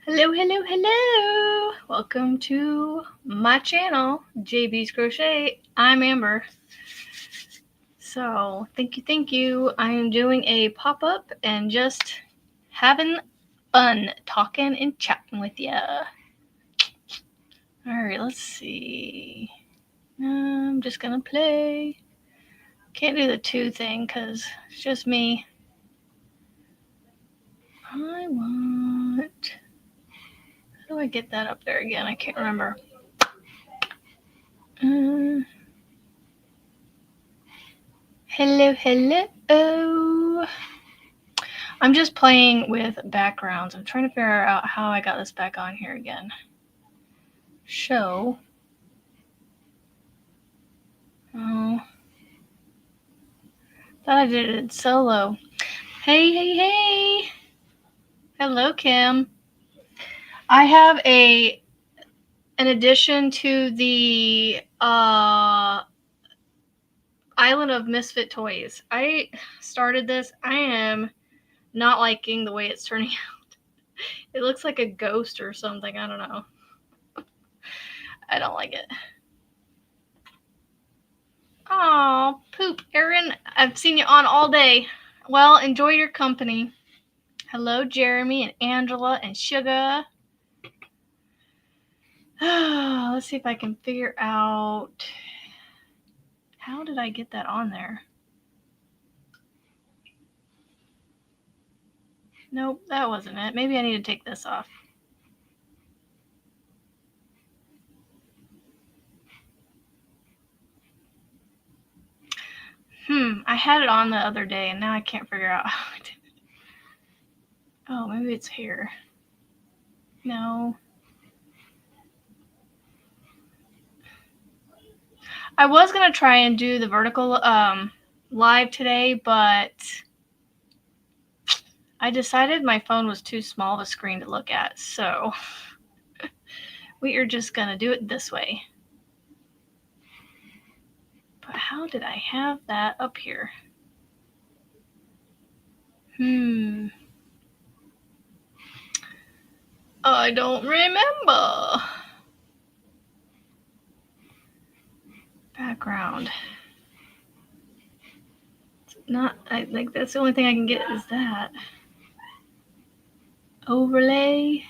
Hello, hello, hello! Welcome to my channel, JB's Crochet. I'm Amber. So, thank you. I am doing a pop-up and just having fun talking and chatting with ya. Alright, let's see. I'm just gonna play. Can't do the 2 thing because it's just me. I want... How do I get that up there again? I can't remember. Hello, hello. I'm just playing with backgrounds. I'm trying to figure out how I got this back on here again. Show. Oh. Thought I did it solo. Hey, hey, hey. Hello, Kim. I have an addition to the Island of Misfit Toys. I started this. I am not liking the way it's turning out. It looks like a ghost or something. I don't know. I don't like it. Aw, poop. Erin, I've seen you on all day. Well, enjoy your company. Hello, Jeremy and Angela and Sugar. Let's see if I can figure out... How did I get that on there? Nope, that wasn't it. Maybe I need to take this off. I had it on the other day and now I can't figure out how I did it. Oh, maybe it's here. No. I was going to try and do the vertical live today, but I decided my phone was too small of a screen to look at, so we are just going to do it this way. But how did I have that up here? I don't remember. Background. Not, I think that's the only thing I can get is that. Overlay?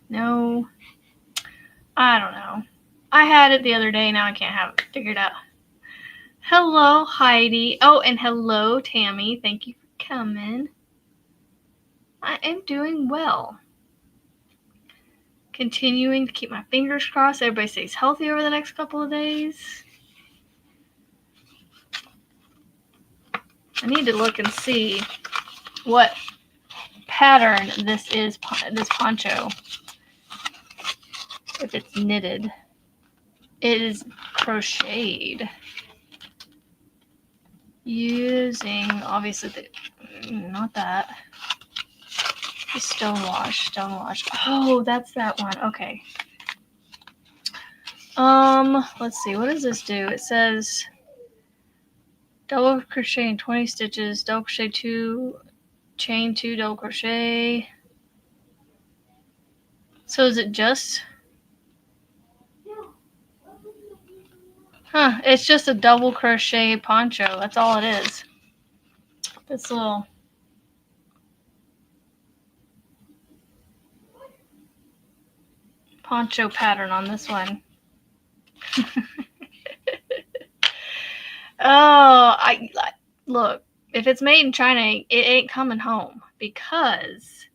No. I don't know. I had it the other day, now I can't have it figured out. Hello, Heidi. Oh, and hello, Tammy. Thank you for coming. I am doing well. Continuing to keep my fingers crossed. Everybody stays healthy over the next couple of days. I need to look and see what pattern this is, this poncho. If it's knitted. It is crocheted. Using, obviously, not that. The stonewash. Oh, that's that one. Okay. Let's see. What does this do? It says double crochet in 20 stitches, double crochet 2, chain 2, double crochet. So is it just... Huh, it's just a double crochet poncho. That's all it is. This little... poncho pattern on this one. I look, if it's made in China, it ain't coming home, because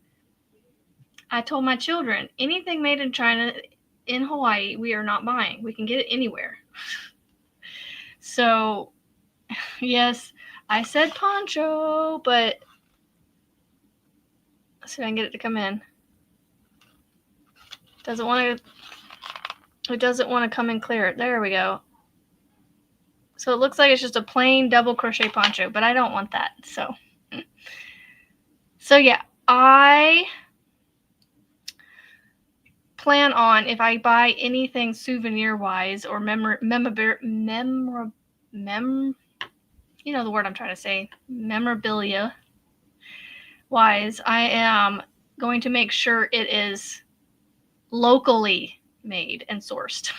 I told my children, anything made in China, in Hawaii, we are not buying. We can get it anywhere. So, yes, I said poncho, but let's see if I can get it to come in. It doesn't want to come in clear. There we go. So it looks like it's just a plain double crochet poncho, but I don't want that. So yeah, I plan on, if I buy anything souvenir wise or you know the word I'm trying to say, memorabilia wise, I am going to make sure it is locally made and sourced.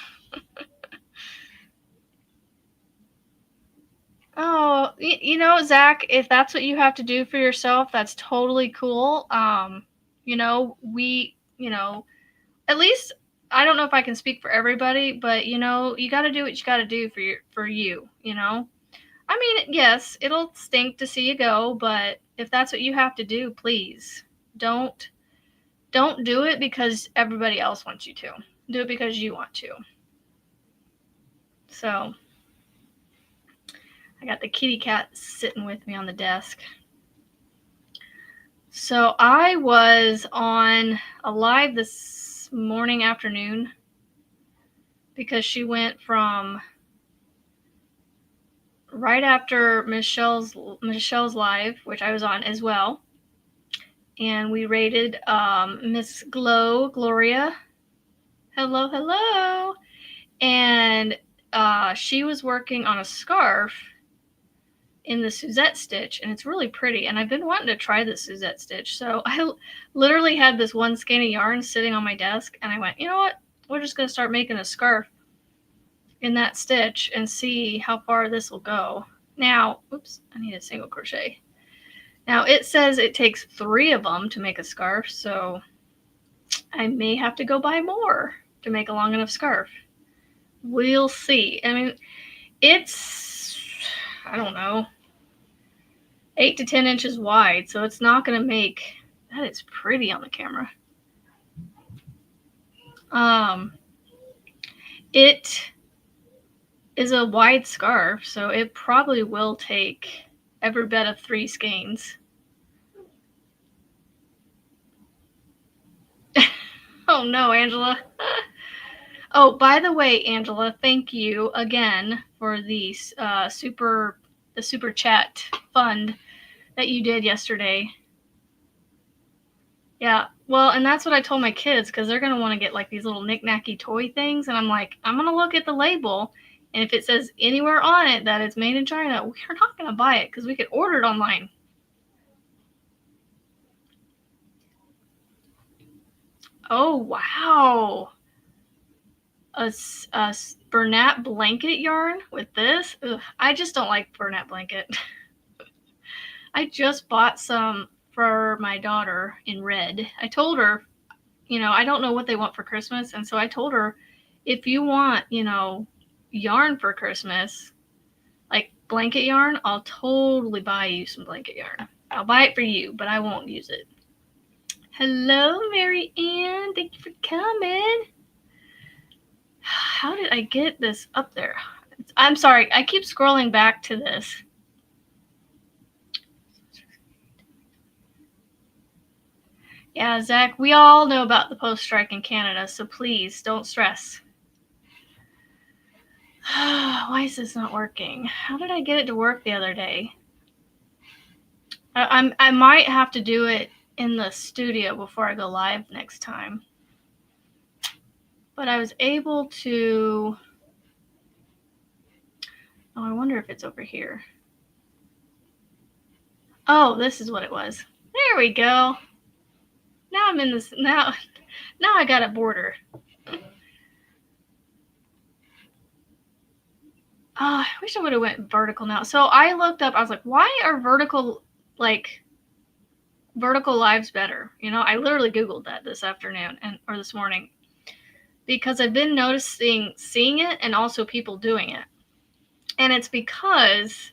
Oh, you know, Zach, if that's what you have to do for yourself, that's totally cool. You know, at least I don't know if I can speak for everybody, but you know, you got to do what you got to do for you, you know? I mean, yes, it'll stink to see you go, but if that's what you have to do, please don't do it because everybody else wants you to. Do it because you want to. So, I got the kitty cat sitting with me on the desk. So I was on a live this afternoon because she went from right after Michelle's live, which I was on as well, and we rated Miss Gloria. Hello, and she was working on a scarf in the Suzette stitch, and it's really pretty, and I've been wanting to try the Suzette stitch. So I literally had this one skein of yarn sitting on my desk, and I went, you know what, we're just going to start making a scarf in that stitch and see how far this will go. Now, oops, I need a single crochet. Now it says it takes 3 of them to make a scarf, so I may have to go buy more to make a long enough scarf. We'll see. I mean, it's, I don't know, 8 to 10 inches wide, so it's not going to make, that is pretty on the camera. It is a wide scarf, so it probably will take every bit of 3 skeins. Oh no, Angela. Oh, by the way, Angela, thank you again for the super chat fund that you did yesterday. Yeah, well, and that's what I told my kids, because they're going to want to get like these little knick-knacky toy things, and I'm like, I'm going to look at the label, and if it says anywhere on it that it's made in China, we're not going to buy it because we could order it online. Oh, wow. A Bernat blanket yarn with this? Ugh, I just don't like Bernat blanket. I just bought some for my daughter in red. I told her, you know, I don't know what they want for Christmas, and so I told her, if you want, you know, yarn for Christmas, like blanket yarn, I'll totally buy you some blanket yarn. I'll buy it for you, but I won't use it. Hello, Mary Ann. Thank you for coming. How did I get this up there? I'm sorry. I keep scrolling back to this. Yeah, Zach, we all know about the post-strike in Canada, so please don't stress. Why is this not working? How did I get it to work the other day? I might have to do it in the studio before I go live next time. But I was able to... Oh, I wonder if it's over here. Oh, this is what it was. There we go. Now I'm in this... Now I got a border. Oh, I wish I would have went vertical now. So I looked up, I was like, why are vertical lives better? You know, I literally Googled that this afternoon or this morning, because I've been seeing it and also people doing it. And it's because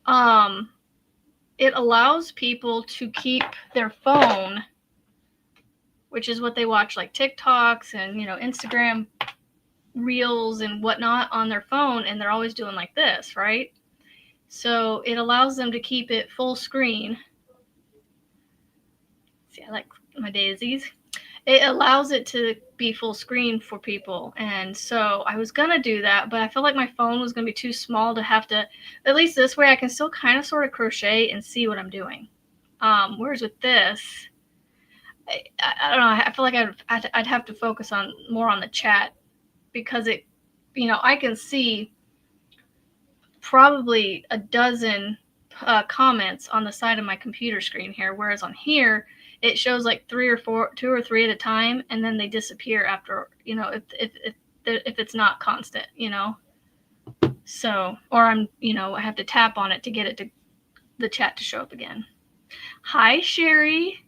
it allows people to keep their phone, which is what they watch, like TikToks and, you know, Instagram reels and whatnot on their phone, and they're always doing like this, right? So it allows them to keep it full screen. See, I like my daisies. It allows it to be full screen for people. And so I was going to do that, but I felt like my phone was going to be too small to have to, at least this way I can still kind of sort of crochet and see what I'm doing. Whereas with this, I don't know, I feel like I'd have to focus more on the chat, because it, you know, I can see probably a dozen comments on the side of my computer screen here, whereas on here, it shows like two or three at a time, and then they disappear after, if it's not constant, So, or I have to tap on it to get the chat to show up again. Hi, Sherry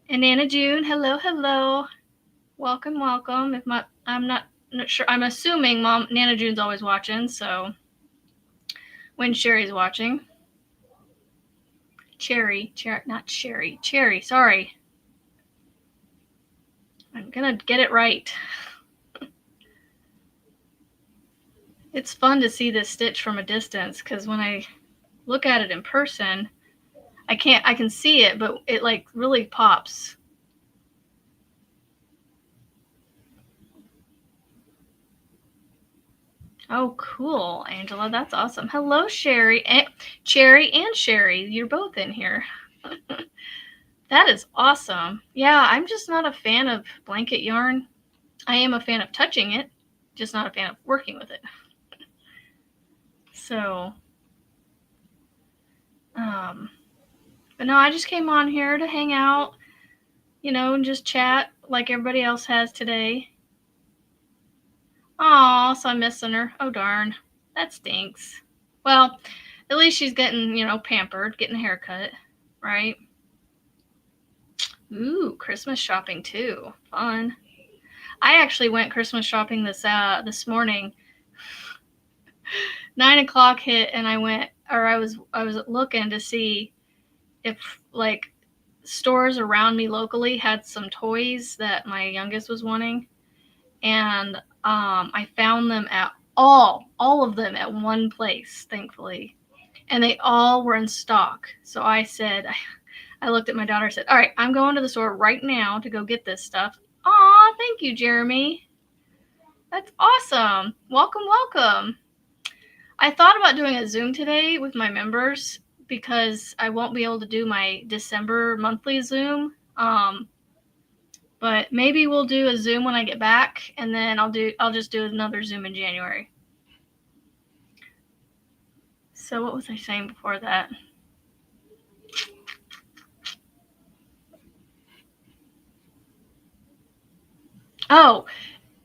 and Nana June. Hello, hello. Welcome. I'm not sure. I'm assuming Nana June's always watching, so when Sherry's watching. Cherry, sorry. I'm gonna get it right. It's fun to see this stitch from a distance, because when I look at it in person, I can see it, but it like really pops. Oh, cool, Angela. That's awesome. Hello, Sherry. Cherry and Sherry. You're both in here. That is awesome. Yeah, I'm just not a fan of blanket yarn. I am a fan of touching it, just not a fan of working with it. So, but no, I just came on here to hang out, and just chat like everybody else has today. Aw, so I'm missing her. Oh, darn. That stinks. Well, at least she's getting, pampered, getting a haircut, right? Ooh, Christmas shopping too. Fun. I actually went Christmas shopping this morning. 9 o'clock hit, and I was looking to see if like stores around me locally had some toys that my youngest was wanting, and I found them at all of them at one place, thankfully, and they all were in stock. So I said, I looked at my daughter and said, all right, I'm going to the store right now to go get this stuff. Aw, thank you, Jeremy. That's awesome. Welcome. I thought about doing a Zoom today with my members, because I won't be able to do my December monthly Zoom. But maybe we'll do a Zoom when I get back, and then I'll just do another Zoom in January. So what was I saying before that? Oh,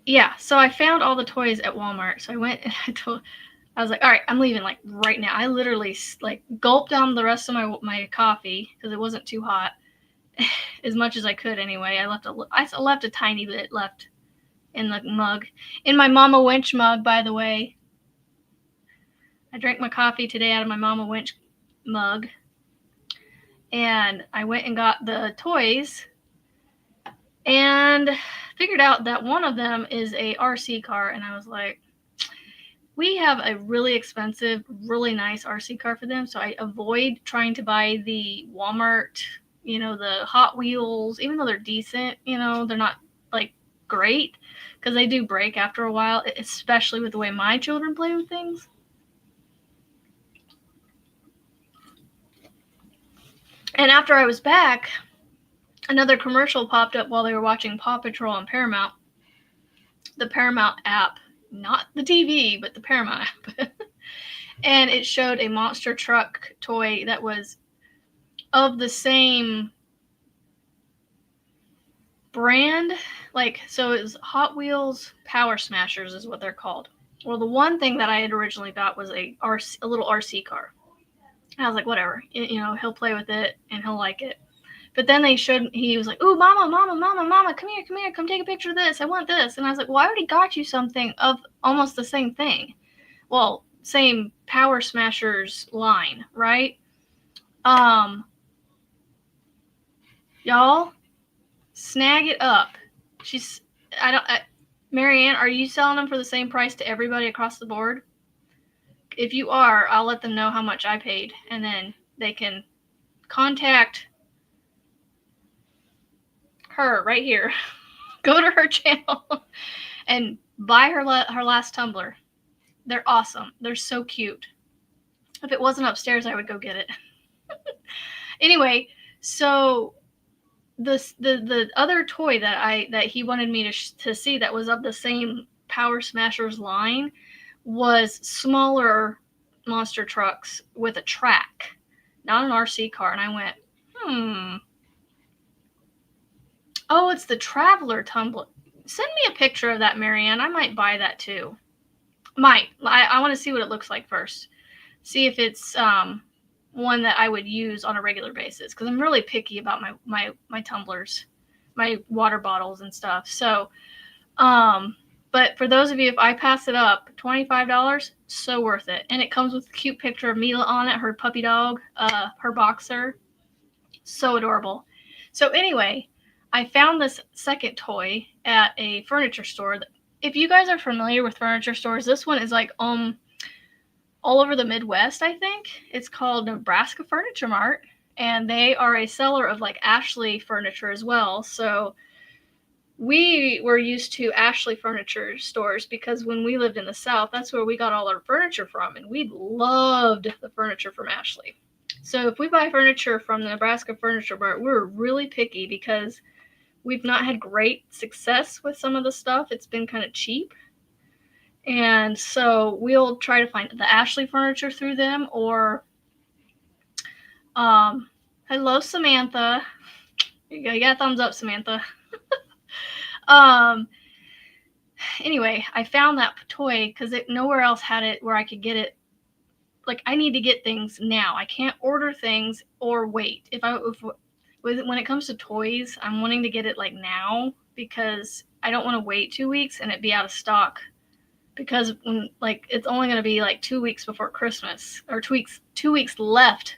yeah. So I found all the toys at Walmart. So I went and I was like, all right, I'm leaving like right now. I literally like gulped down the rest of my coffee because it wasn't too hot, as much as I could anyway. I left a tiny bit left in the mug, in my Mama Winch mug, by the way. I drank my coffee today out of my Mama Winch mug, and I went and got the toys and figured out that one of them is a RC car, and I was like, we have a really expensive, really nice RC car for them, so I avoid trying to buy the Walmart, the Hot Wheels, even though they're decent, they're not like great, because they do break after a while, especially with the way my children play with things. And after I was back, another commercial popped up while they were watching Paw Patrol on Paramount. The Paramount app, not the TV, but the Paramount app. And it showed a monster truck toy that was of the same brand. So it was Hot Wheels Power Smashers is what they're called. Well, the one thing that I had originally got was a little RC car. And I was like, whatever, he'll play with it and he'll like it. But then he was like, ooh, mama, come here, come take a picture of this. I want this. And I was like, well, I already got you something of almost the same thing. Well, same Power Smashers line, right? Y'all, snag it up. Marianne, are you selling them for the same price to everybody across the board? If you are, I'll let them know how much I paid, and then they can contact her right here. Go to her channel and buy her last tumbler. They're awesome. They're so cute. If it wasn't upstairs, I would go get it. Anyway, so the other toy that he wanted me to see that was of the same Power Smashers line was smaller monster trucks with a track, not an RC car. And I went, Oh, it's the Traveler tumbler. Send me a picture of that, Marianne. I might buy that too. I want to see what it looks like first. See if it's one that I would use on a regular basis, because I'm really picky about my tumblers, my water bottles and stuff. So, but for those of you, if I pass it up, $25, so worth it. And it comes with a cute picture of Mila on it, her puppy dog, her boxer. So adorable. So anyway, I found this second toy at a furniture store. If you guys are familiar with furniture stores, this one is like all over the Midwest, I think. It's called Nebraska Furniture Mart, and they are a seller of like Ashley furniture as well. So we were used to Ashley furniture stores because when we lived in the South, that's where we got all our furniture from, and we loved the furniture from Ashley. So if we buy furniture from the Nebraska Furniture Mart, we're really picky because we've not had great success with some of the stuff. It's been kind of cheap. And so we'll try to find the Ashley furniture through them, or hello, Samantha. You got a thumbs up, Samantha. Anyway, I found that toy because nowhere else had it where I could get it. Like, I need to get things now. I can't order things or wait. When it comes to toys, I'm wanting to get it like now because I don't want to wait 2 weeks and it be out of stock. Because when like it's only going to be like 2 weeks before Christmas, or 2 weeks left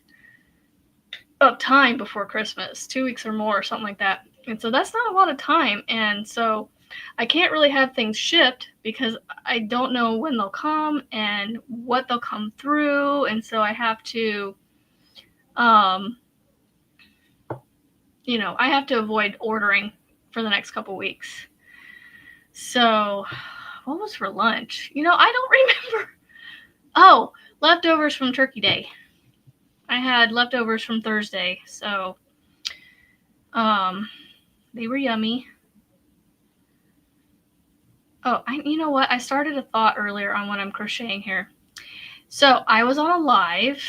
of time before Christmas, 2 weeks or more, or something like that. And so that's not a lot of time. And so I can't really have things shipped because I don't know when they'll come and what they'll come through. And so I have to, I have to avoid ordering for the next couple weeks. So what was for lunch? I don't remember. Oh, leftovers from Turkey Day. I had leftovers from Thursday, so they were yummy. Oh, you know what? I started a thought earlier on what I'm crocheting here. So I was on a live,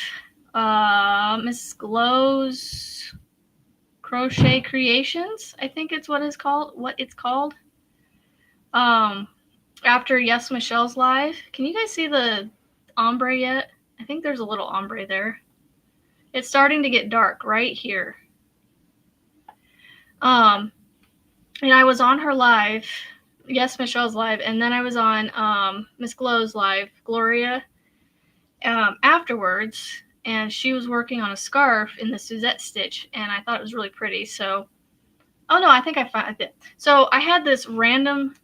Miss Glow's Crochet Creations, I think it's what it's called. After Yes Michelle's live. Can you guys see the ombre yet? I think there's a little ombre there. It's starting to get dark right here. And I was on her live, Yes Michelle's live, and then I was on Miss Glow's live, Gloria, afterwards, and she was working on a scarf in the Suzette stitch, and I thought it was really pretty. So, oh no, I think I found it. So I had this random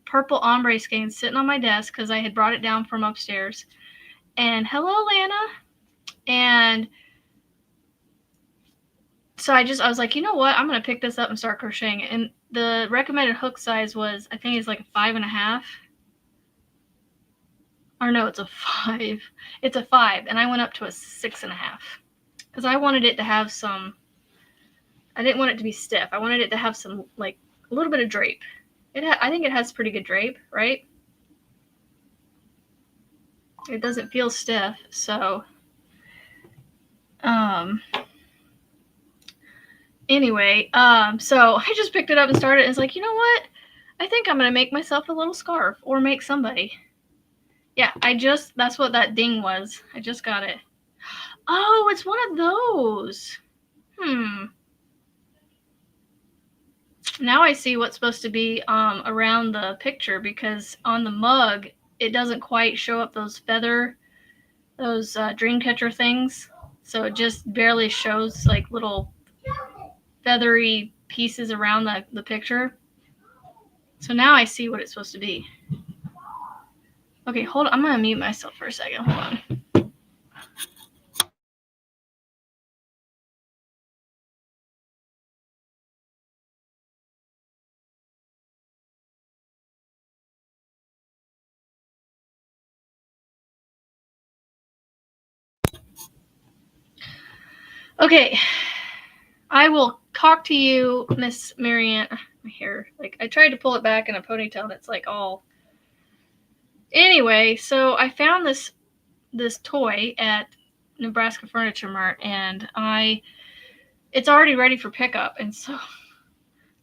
purple ombre skein sitting on my desk because I had brought it down from upstairs. And hello, Lana. And so I was like, you know what? I'm going to pick this up and start crocheting. And the recommended hook size was, I think it's like a 5.5. Or no, it's a 5. It's a 5. And I went up to a 6.5. Because I wanted it to have some, I didn't want it to be stiff. I wanted it to have some, like, a little bit of drape. I think it has pretty good drape, right? It doesn't feel stiff, so anyway, so I just picked it up and started, and it's like, you know what? I think I'm gonna make myself a little scarf, or make somebody. Yeah, that's what that ding was. I just got it. Oh, it's one of those. Now I see what's supposed to be around the picture, because on the mug it doesn't quite show up those dream catcher things. So it just barely shows like little feathery pieces around the picture. So now I see what it's supposed to be. Okay, hold on. I'm going to mute myself for a second. Hold on. Okay, I will talk to you, Miss Marianne. My hair, like, I tried to pull it back in a ponytail and it's like all. Anyway, so I found this toy at Nebraska Furniture Mart, and it's already ready for pickup, and so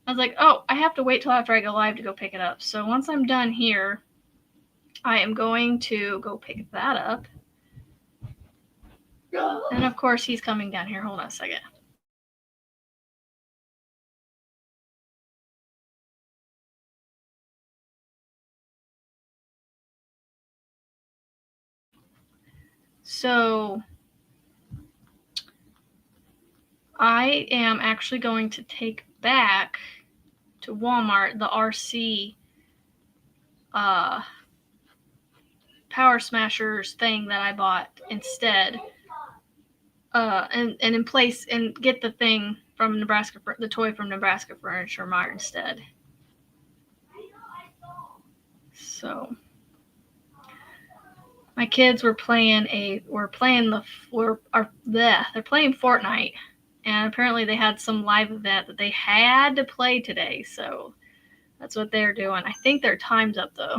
I was like, oh, I have to wait till after I go live to go pick it up. So once I'm done here, I am going to go pick that up. And of course, he's coming down here. Hold on a second. So I am actually going to take back to Walmart the RC Power Smashers thing that I bought instead, and in place, and get the thing from Nebraska, the toy from Nebraska Furniture Mart instead. So my kids were playing they're playing Fortnite, and apparently they had some live event that they had to play today, so that's what they're doing. I think their time's up though.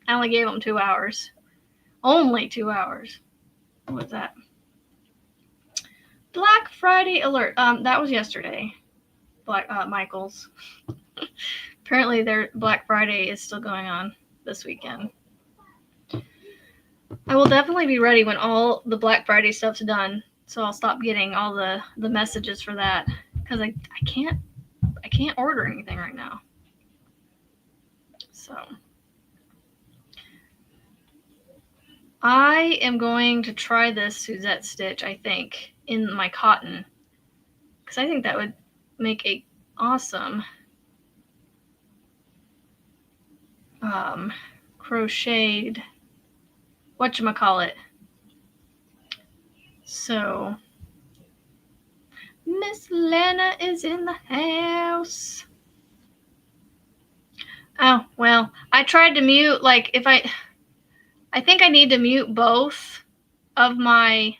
I only gave them 2 hours. Only 2 hours. What was that? Black Friday alert. That was yesterday. Michael's. Apparently their Black Friday is still going on this weekend. I will definitely be ready when all the Black Friday stuff's done, so I'll stop getting all the messages for that, because I can't order anything right now. So I am going to try this Suzette stitch, I think, in my cotton, because I think that would make a awesome crocheted whatchamacallit. So Miss Lena is in the house. Oh, well, I tried to mute, like, if I think I need to mute both of my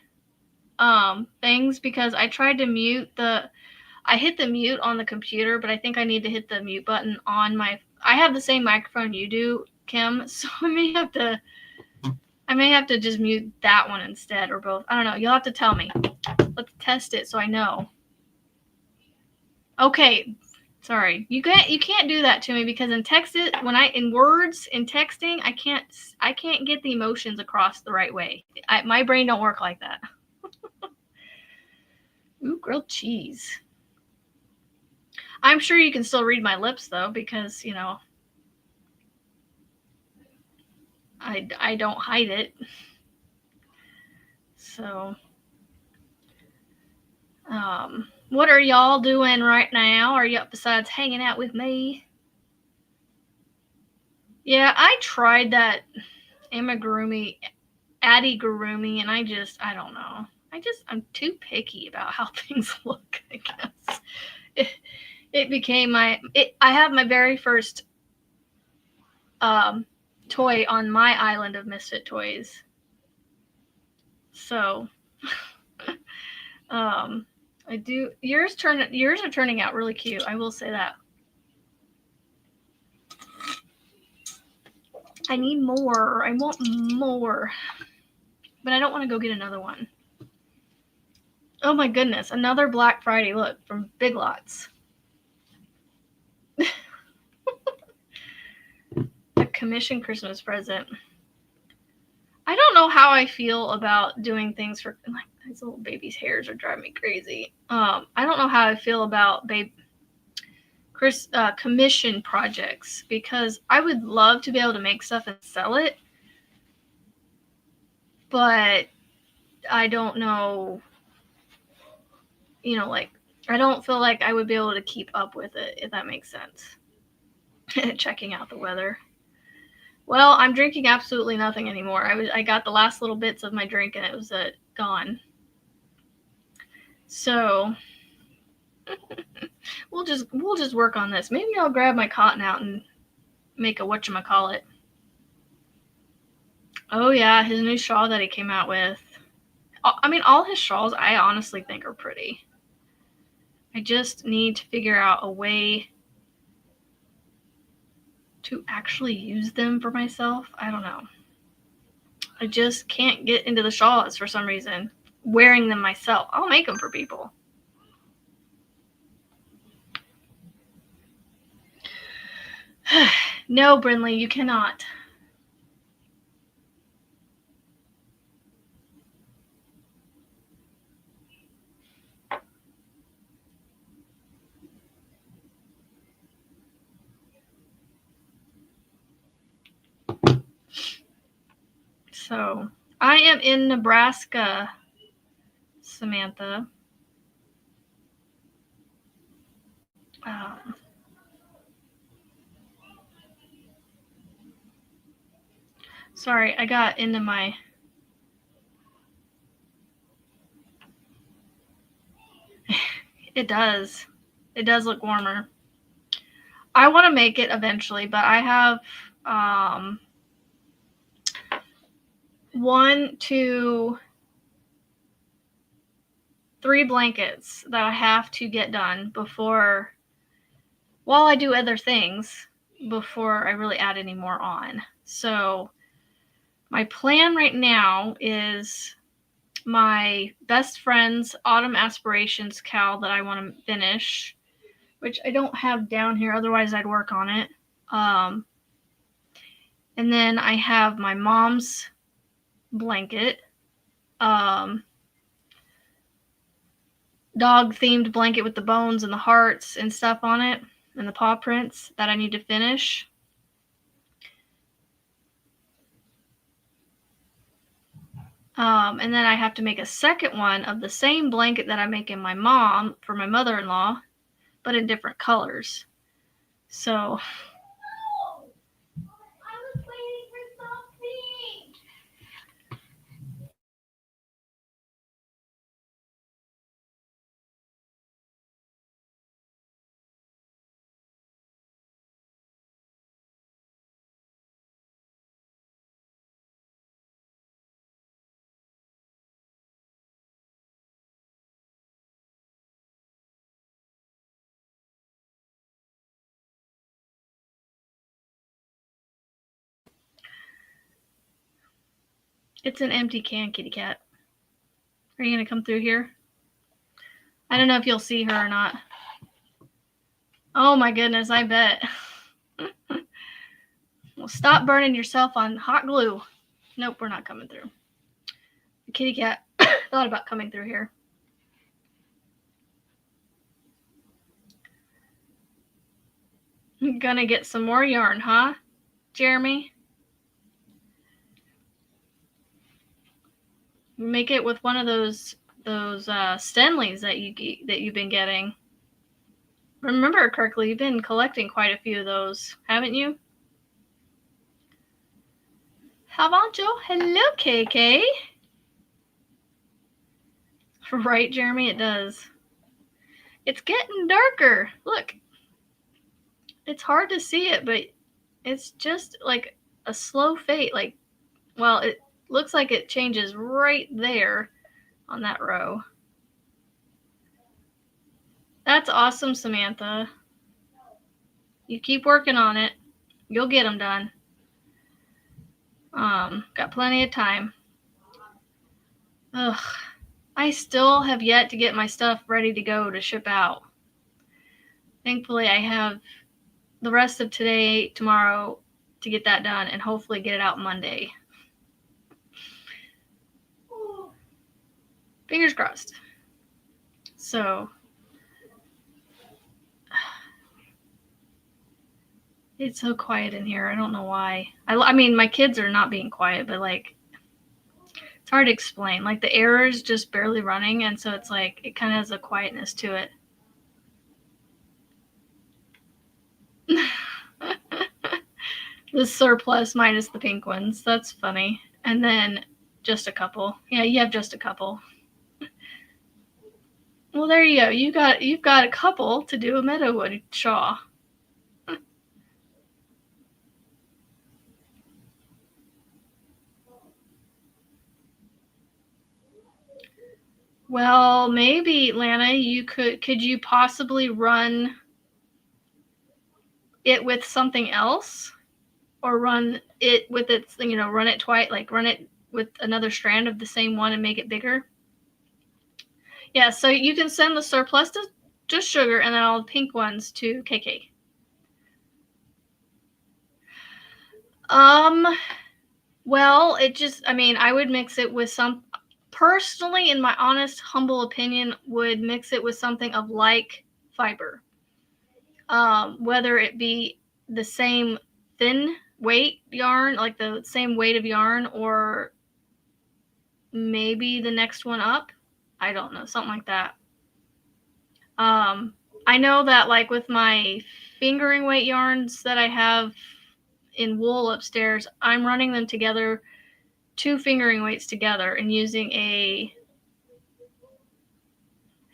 things, because I tried to mute I hit the mute on the computer, but I think I need to hit the mute button on I have the same microphone you do, Kim, so I may have to just mute that one instead, or both. I don't know. You'll have to tell me. Let's test it so I know. Okay. Sorry. You can't do that to me, because in texting, in texting, I can't get the emotions across the right way. My brain don't work like that. Ooh, grilled cheese. I'm sure you can still read my lips though, because I don't hide it. So what are y'all doing right now? Are you besides hanging out with me? Yeah, I tried that amigurumi, adigurumi, and I don't know. I'm too picky about how things look, I guess. It became I have my very first toy on my island of misfit toys. So I do. Yours are turning out really cute. I will say that. I need more. I want more. But I don't want to go get another one. Oh my goodness, another Black Friday look from Big Lots. A commission Christmas present. I don't know how I feel about doing things for, like, these little baby's hairs are driving me crazy. I don't know how I feel about commission projects, because I would love to be able to make stuff and sell it, but I don't know, like, I don't feel like I would be able to keep up with it, if that makes sense. Checking out the weather. Well, I'm drinking absolutely nothing anymore. I got the last little bits of my drink and it was gone. So we'll just work on this. Maybe I'll grab my cotton out and make a whatchamacallit. Oh yeah, his new shawl that he came out with. I mean, all his shawls I honestly think are pretty. I just need to figure out a way to actually use them for myself. I don't know. I just can't get into the shawls for some reason. Wearing them myself. I'll make them for people. No, Brinley, you cannot. So, I am in Nebraska, Samantha. Sorry, I got into my... It does. It does look warmer. I want to make it eventually, but I have 1, 2, 3 blankets that I have to get done before, while I do other things, before I really add any more on. So my plan right now is my best friend's Autumn Aspirations cowl that I want to finish, which I don't have down here, otherwise I'd work on it. And then I have my mom's blanket, dog-themed blanket with the bones and the hearts and stuff on it, and the paw prints that I need to finish. And then I have to make a second one of the same blanket that I'm making my mom for my mother-in-law, but in different colors. So it's an empty can, kitty cat. Are you going to come through here? I don't know if you'll see her or not. Oh my goodness, I bet. Well, stop burning yourself on hot glue. Nope, we're not coming through. The kitty cat thought about coming through here. Gonna get some more yarn, huh, Jeremy? Make it with one of those Stenleys that you've been getting. Remember, Kirkley, you've been collecting quite a few of those, haven't you? Haven't you? Hello, KK. Right, Jeremy, it does. It's getting darker. Look. It's hard to see it, but it's just like a slow fade. Like, well, it looks like it changes right there on that row. That's awesome, Samantha. You keep working on it. You'll get them done. Got plenty of time. Ugh. I still have yet to get my stuff ready to go to ship out. Thankfully, I have the rest of today, tomorrow to get that done, and hopefully get it out Monday. Fingers crossed. So it's so quiet in here. I don't know why. I mean, my kids are not being quiet, but like, it's hard to explain. Like, the air is just barely running, and so it's like, it kind of has a quietness to it. The surplus minus the pink ones. That's funny. And then just a couple. Yeah, you have just a couple. Well, there you go. You've got a couple to do a Meadowwood shawl. Well, maybe, Lana, could you possibly run it with something else? Or run it with its, run it twice, like run it with another strand of the same one and make it bigger? Yeah, so you can send the surplus to just sugar and then all the pink ones to KK. Well, it just, I mean, I would mix it with some, personally, in my honest, humble opinion, would mix it with something of like fiber. Whether it be the same thin weight yarn, like the same weight of yarn, or maybe the next one up. I don't know, something like that. I know that like with my fingering weight yarns that I have in wool upstairs, I'm running them together, 2 fingering weights together, and using I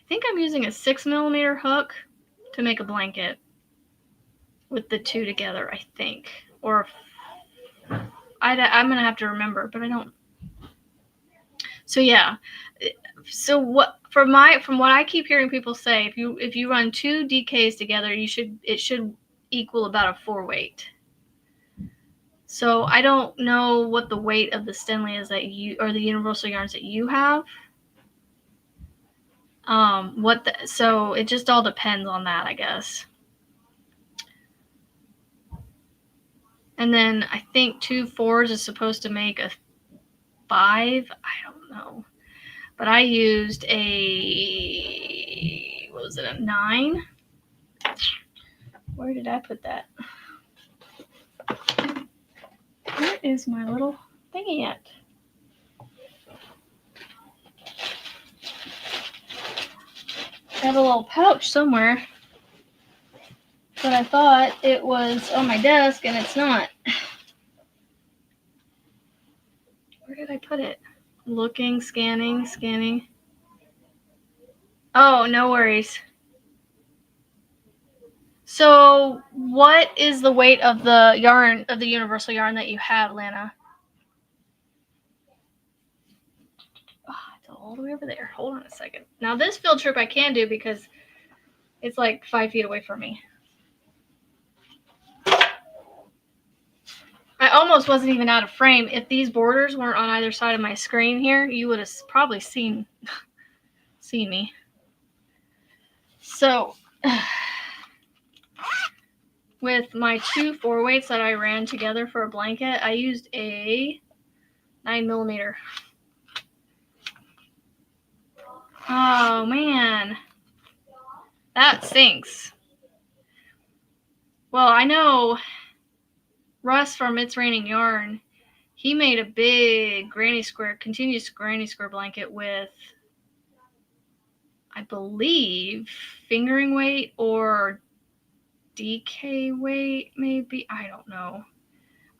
think I'm using a 6mm hook to make a blanket with the 2 together, I think. Or I'm gonna have to remember, but I don't. So yeah. So what from what I keep hearing people say, if you run 2 DKs together, it should equal about a 4 weight. So I don't know what the weight of the Stenley is that you, or the universal yarns that you have. So it just all depends on that, I guess. And then I think 2 4s is supposed to make a 5. I don't know. But I used what was it, a 9? Where did I put that? Where is my little thingy at? I have a little pouch somewhere, but I thought it was on my desk, and it's not. Where did I put it? Looking, scanning. Oh, no worries. So, what is the weight of the yarn, of the universal yarn that you have, Lana? Oh, it's all the way over there. Hold on a second. Now, this field trip I can do because it's like 5 feet away from me. I almost wasn't even out of frame. If these borders weren't on either side of my screen here, you would have probably seen me. So, with my 2 4 weights that I ran together for a blanket, I used a 9mm. Oh man, that stinks. Well, I know Russ from It's Raining Yarn, he made a big continuous granny square blanket with, I believe, fingering weight or DK weight, maybe, I don't know.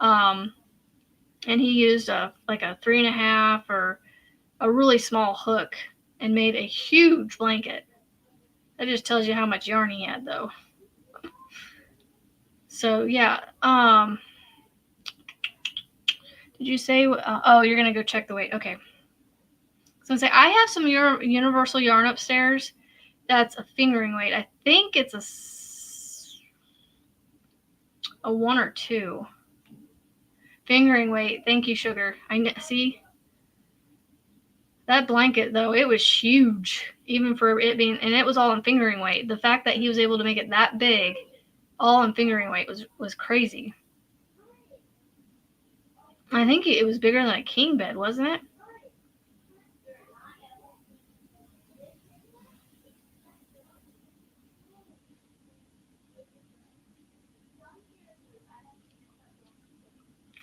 And he used a 3.5 or a really small hook and made a huge blanket. That just tells you how much yarn he had, though. So yeah. Did you say? Oh, you're gonna go check the weight. Okay. So I have some universal yarn upstairs. That's a fingering weight. I think it's a 1 or 2 fingering weight. Thank you, sugar. I see. That blanket, though, it was huge, even for it being, and it was all in fingering weight. The fact that he was able to make it that big, all in fingering weight, was crazy. I think it was bigger than a king bed, wasn't it?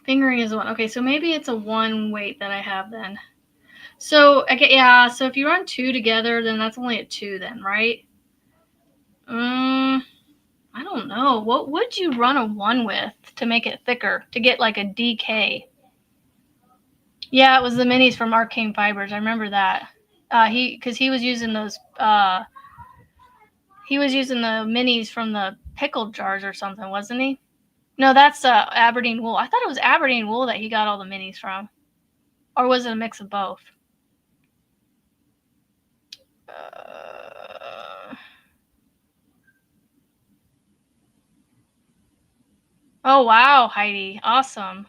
Fingering is 1. Okay, so maybe it's a 1 weight that I have then. So, okay, yeah, so if you run 2 together, then that's only a 2 then, right? I don't know. What would you run a 1 with to make it thicker, to get like a DK? Yeah, it was the minis from Arcane Fibers. I remember that. Because he was using those, he was using the minis from the pickled jars or something, wasn't he? No, that's Aberdeen wool. I thought it was Aberdeen wool that he got all the minis from. Or was it a mix of both? Oh, wow, Heidi. Awesome.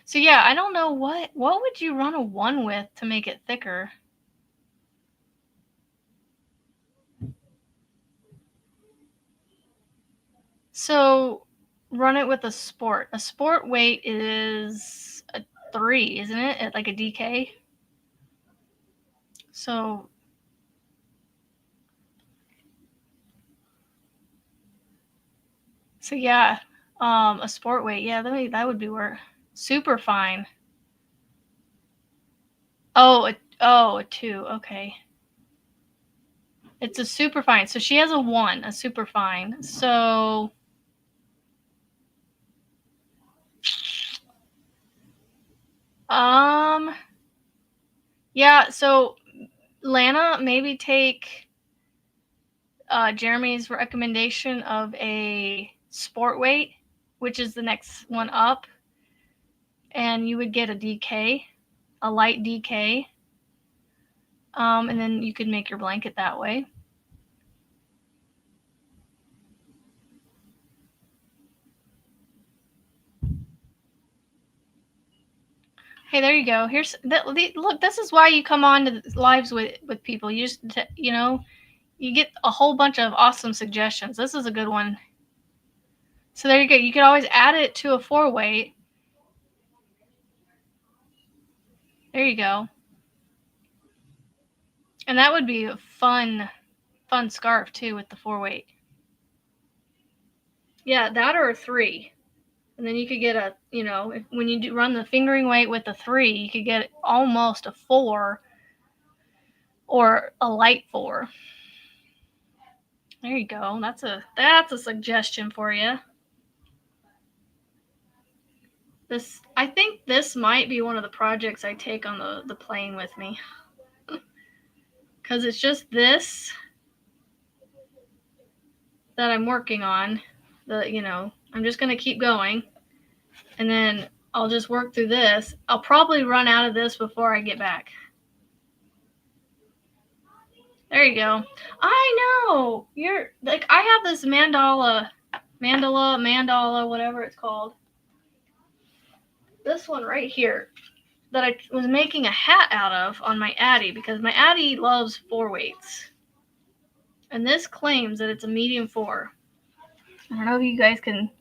So, yeah, I don't know what would you run a 1 with to make it thicker? So, run it with a sport. A sport weight is a 3, isn't it? Like a DK. So yeah, a sport weight. Yeah, that would be worth. Super fine. Oh, a 2. Okay. It's a super fine. So she has a 1, a super fine. So yeah, so Lana, maybe take Jeremy's recommendation of a sport weight, which is the next one up, and you would get a DK, a light DK, and then you could make your blanket that way. Hey, there you go. Look. This is why you come on to lives with people. You just you get a whole bunch of awesome suggestions. This is a good one. So there you go. You could always add it to a 4 weight. There you go. And that would be a fun scarf too with the 4 weight. Yeah, that or a 3. And then you could get a, when you run the fingering weight with a 3, you could get almost a 4 or a light 4. There you go. That's a suggestion for you. I think this might be one of the projects I take on the plane with me. Because it's just this that I'm working on. I'm just going to keep going. And then I'll just work through this. I'll probably run out of this before I get back. There you go. I know. You're like, I have this mandala, whatever it's called. This one right here that I was making a hat out of on my Addie, because my Addie loves 4 weights. And this claims that it's a medium 4. I don't know if you guys can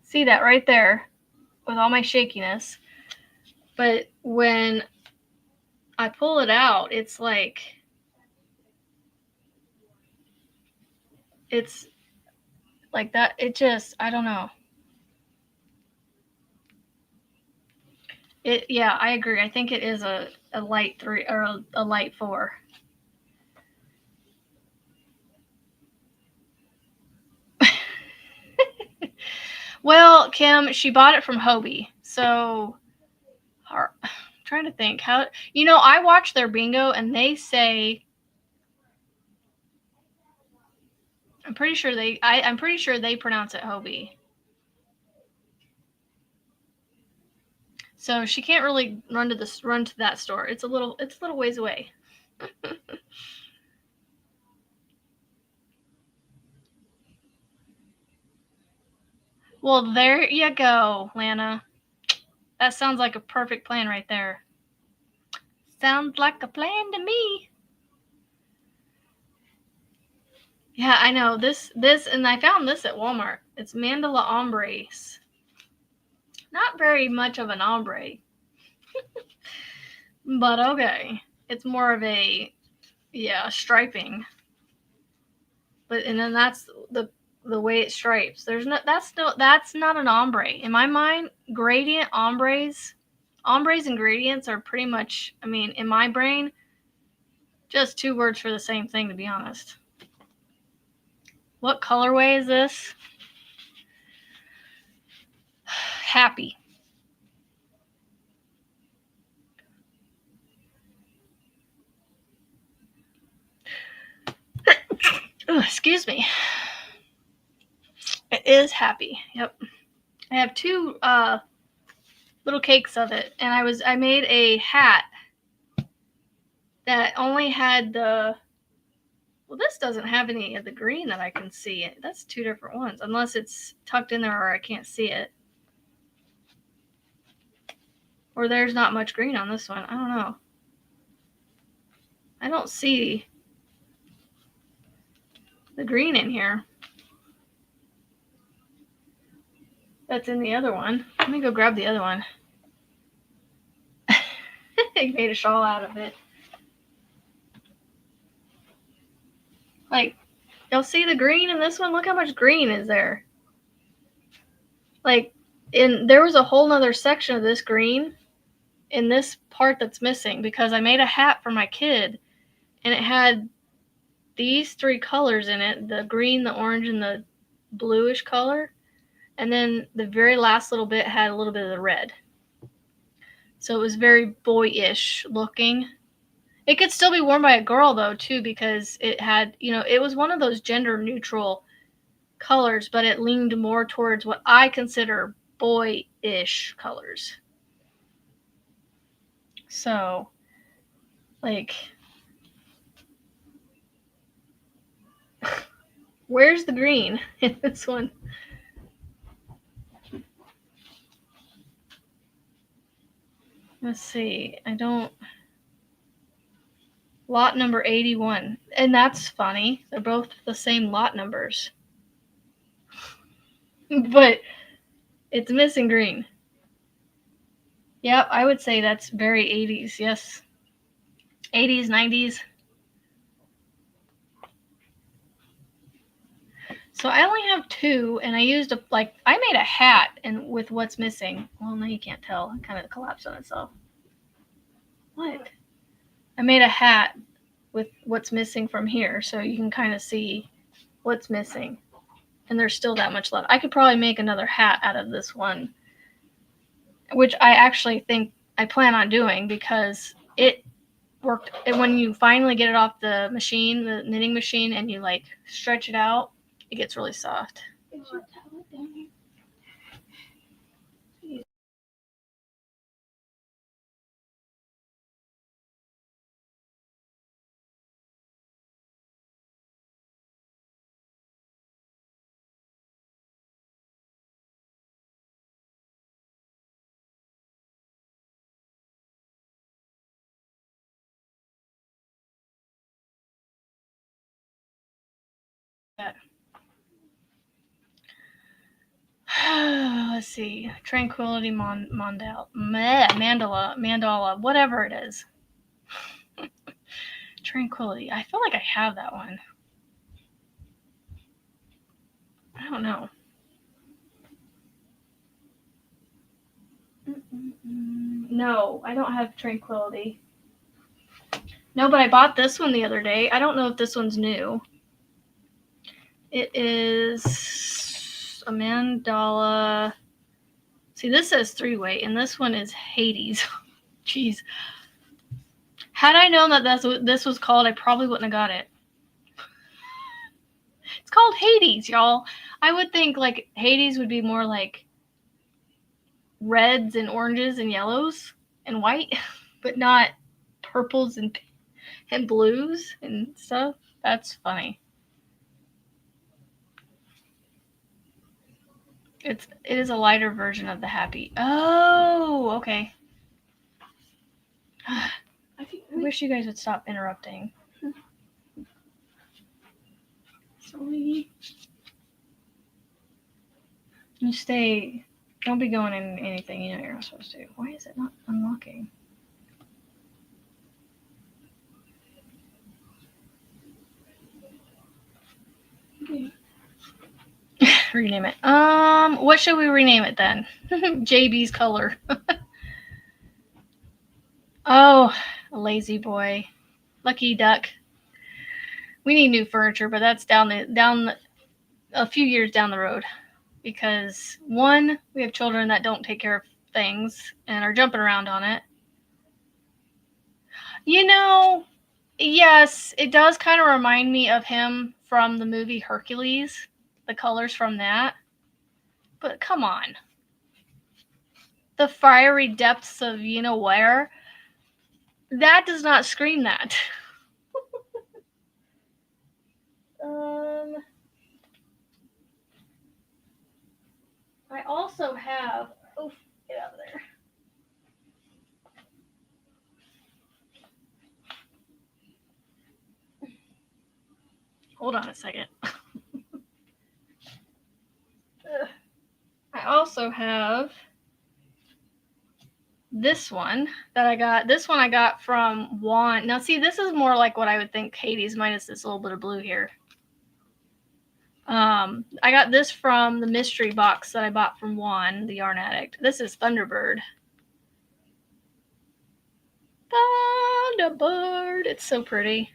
see that right there with all my shakiness. But when I pull it out, it's like, it's like that. It just, I don't know. Yeah, I agree. I think it is a light 3 or a light 4. Well, Kim, she bought it from Hobie. So I'm trying to think how, I watch their bingo and they say, I'm pretty sure they pronounce it Hobie. So she can't really run to that store. It's a little ways away. Well, there you go, Lana. That sounds like a perfect plan right there. Sounds like a plan to me. Yeah, I know. This, and I found this at Walmart. It's Mandala Ombres. Not very much of an ombre. But okay. It's more of a, striping. But, and then that's the way it stripes. That's not an ombre. In my mind, gradient ombres and gradients are pretty much, in my brain, just 2 words for the same thing, to be honest. What colorway is this? Happy. Ooh, excuse me. It is happy. Yep. I have 2 little cakes of it, and I made a hat that only had the, well, this doesn't have any of the green that I can see. That's 2 different ones, unless it's tucked in there or I can't see it. Or there's not much green on this one. I don't know. I don't see the green in here. that's in the other one. Let me go grab the other one. I made a shawl out of it. Like, y'all see the green in this one? Look how much green is there. Like, there was a whole nother section of this green in this part that's missing because I made a hat for my kid and it had these 3 colors in it, the green, the orange, and the bluish color. And then the very last little bit had a little bit of the red. So it was very boyish looking. It could still be worn by a girl though too, because it had, it was one of those gender neutral colors, but it leaned more towards what I consider boyish colors. So, like, where's the green in this one? Let's see. Lot number 81. And that's funny. They're both the same lot numbers. But it's missing green. Yep, I would say that's very 80s, yes. 80s, 90s. So I only have 2, and I used I made a hat and with what's missing. Well, now you can't tell. It kind of collapsed on itself. What? I made a hat with what's missing from here, so you can kind of see what's missing. And there's still that much left. I could probably make another hat out of this one, which I actually think I plan on doing because it worked. And when you finally get it off the machine, the knitting machine, and you stretch it out, it gets really soft. Is your tablet down here? Let's see. Tranquility Mandala, whatever it is. Tranquility. I feel like I have that one. I don't know. No, I don't have Tranquility. No, but I bought this one the other day. I don't know if this one's new. It is a mandala. See, this says 3-weight, and this one is Hades. Jeez. Had I known that that's what this was called, I probably wouldn't have got it. It's called Hades, y'all. I would think Hades would be more like reds and oranges and yellows and white, but not purples and blues and stuff. That's funny. It is a lighter version of the happy. Oh, okay. I wish you guys would stop interrupting. Sorry. You stay. Don't be going in anything you know you're not supposed to. Why is it not unlocking? Okay. Rename it. What should we rename it then? JB's color. Oh, lazy boy. Lucky duck. We need new furniture, but that's down a few years down the road. Because one, we have children that don't take care of things and are jumping around on it. Yes, it does kind of remind me of him from the movie Hercules, the colors from that. But come on. The fiery depths of where? That does not scream that. I also have. Oh, get out of there. Hold on a second. I I also have this one that I got. This one I got from Juan. Now see, this is more like what I would think Hades minus this little bit of blue here. I got this from the mystery box that I bought from Juan, the Yarn Addict. This is Thunderbird. Thunderbird. It's so pretty.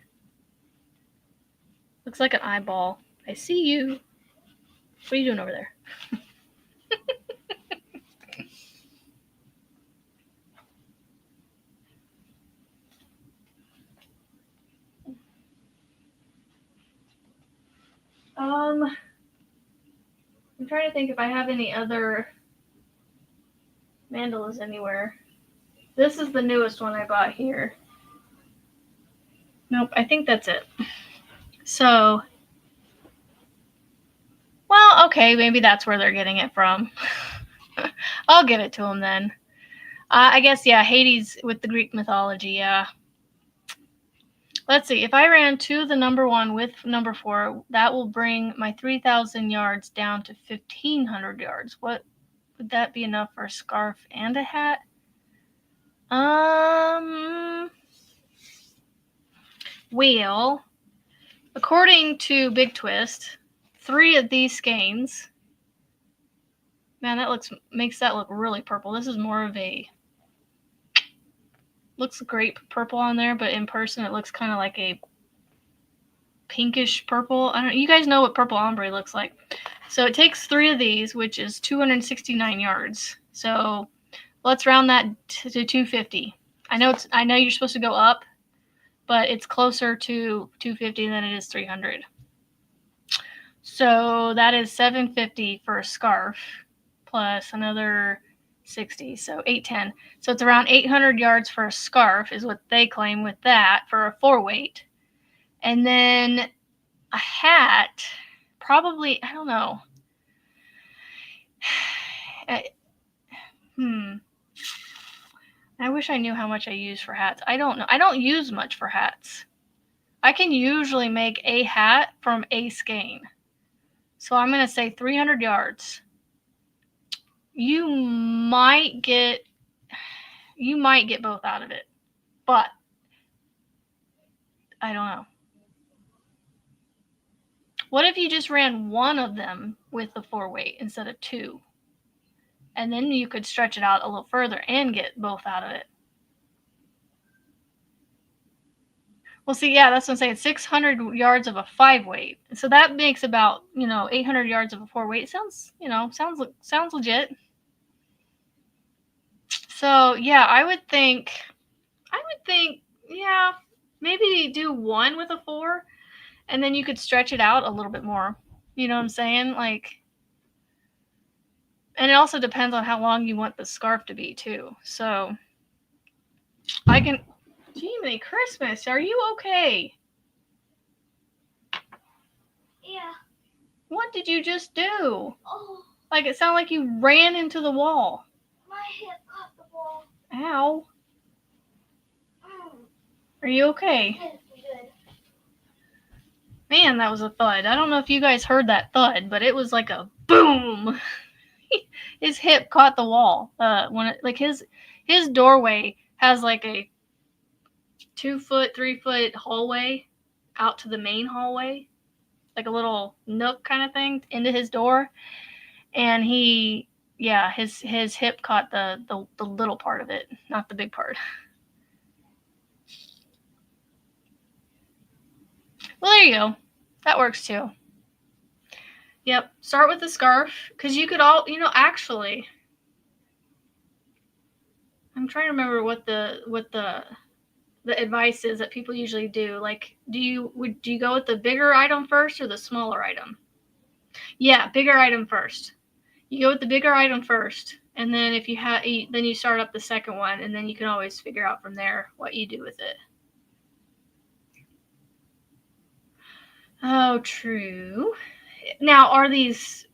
Looks like an eyeball. I see you. What are you doing over there? I'm trying to think if I have any other mandalas anywhere. This is the newest one I bought here. Nope, I think that's it. So, well, okay, maybe that's where they're getting it from. I'll give it to them then. I guess, yeah, Hades with the Greek mythology, yeah. Let's see, if I ran to the number 1 with number 4, that will bring my 3,000 yards down to 1,500 yards. What would that be enough for a scarf and a hat? Well, according to Big Twist, 3 of these skeins. Man, that makes that look really purple. This is more of a looks grape purple on there, but in person it looks kind of like a pinkish purple. I don't. You guys know what purple ombre looks like. So it takes 3 of these, which is 269 yards. So let's round that to 250. I know you're supposed to go up, but it's closer to 250 than it is 300. So that is 750 for a scarf, plus another 60, so 810. So it's around 800 yards for a scarf is what they claim with that for a 4-weight. And then a hat, probably, I don't know. I wish I knew how much I use for hats. I don't know. I don't use much for hats. I can usually make a hat from a skein. So I'm going to say 300 yards. You might get both out of it, but I don't know. What if you just ran one of them with the 4-weight instead of 2? And then you could stretch it out a little further and get both out of it. Well, see, yeah, that's what I'm saying. 600 yards of a 5-weight. So that makes about, 800 yards of a 4-weight. Sounds legit. So, yeah, I would think, yeah, maybe do one with a 4, and then you could stretch it out a little bit more. You know what I'm saying? And it also depends on how long you want the scarf to be, too. So, Jiminy Christmas, are you okay? Yeah. What did you just do? Oh. It sounded like you ran into the wall. My hip caught the wall. Ow. Are you okay? Good. Man, that was a thud. I don't know if you guys heard that thud, but it was like a boom. His hip caught the wall. His doorway has like a 2-foot, 3-foot hallway out to the main hallway, like a little nook kind of thing into his door, and his hip caught the little part of it, not the big part. Well, there you go. That works too. Yep. Start with the scarf, because you could actually. I'm trying to remember what the advice is that people usually do. Do you go with the bigger item first or the smaller item? Yeah, bigger item first. You go with the bigger item first, and then if you then you start up the second one, and then you can always figure out from there what you do with it. Oh, true. Now, are these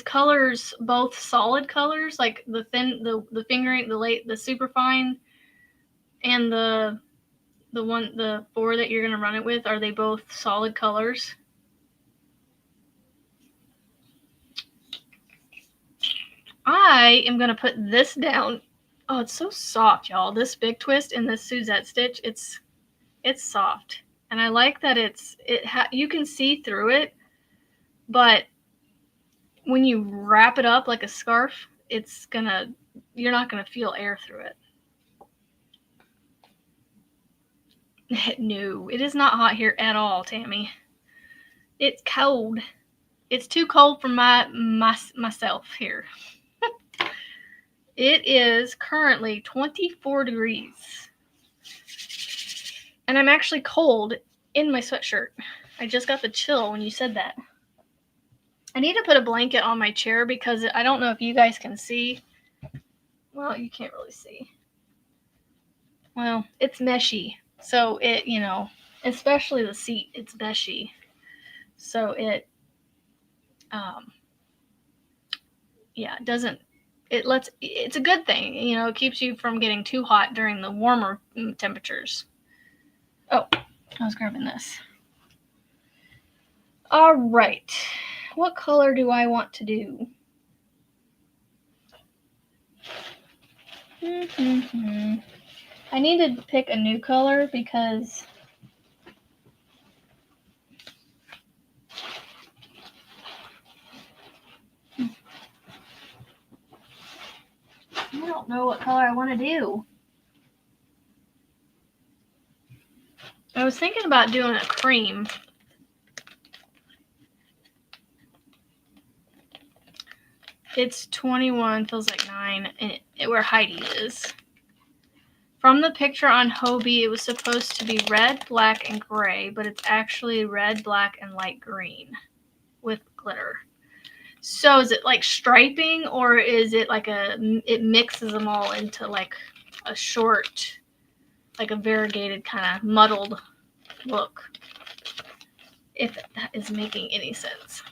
colors both solid colors, like the thin, the fingering, the super fine, and the 4 that you're gonna run it with? Are they both solid colors? I am going to put this down. Oh, it's so soft, y'all. This big twist and this Suzette stitch, it's soft. And I like that you can see through it, but when you wrap it up like a scarf, you're not going to feel air through it. No, it is not hot here at all, Tammy. It's cold. It's too cold for myself here. It is currently 24 degrees. And I'm actually cold in my sweatshirt. I just got the chill when you said that. I need to put a blanket on my chair because I don't know if you guys can see. Well, you can't really see. Well, it's meshy. So it, especially the seat, it's meshy. So it, it doesn't, it's a good thing. It keeps you from getting too hot during the warmer temperatures. Oh, I was grabbing this. All right. What color do I want to do? I need to pick a new color because I don't know what color I want to do. I was thinking about doing a cream. It's 21, feels like 9, and where Heidi is. From the picture on Hobie, it was supposed to be red, black, and gray, but it's actually red, black, and light green with glitter. So is it like striping, or is it like it mixes them all into like a short, like a variegated kind of muddled look? If that is making any sense.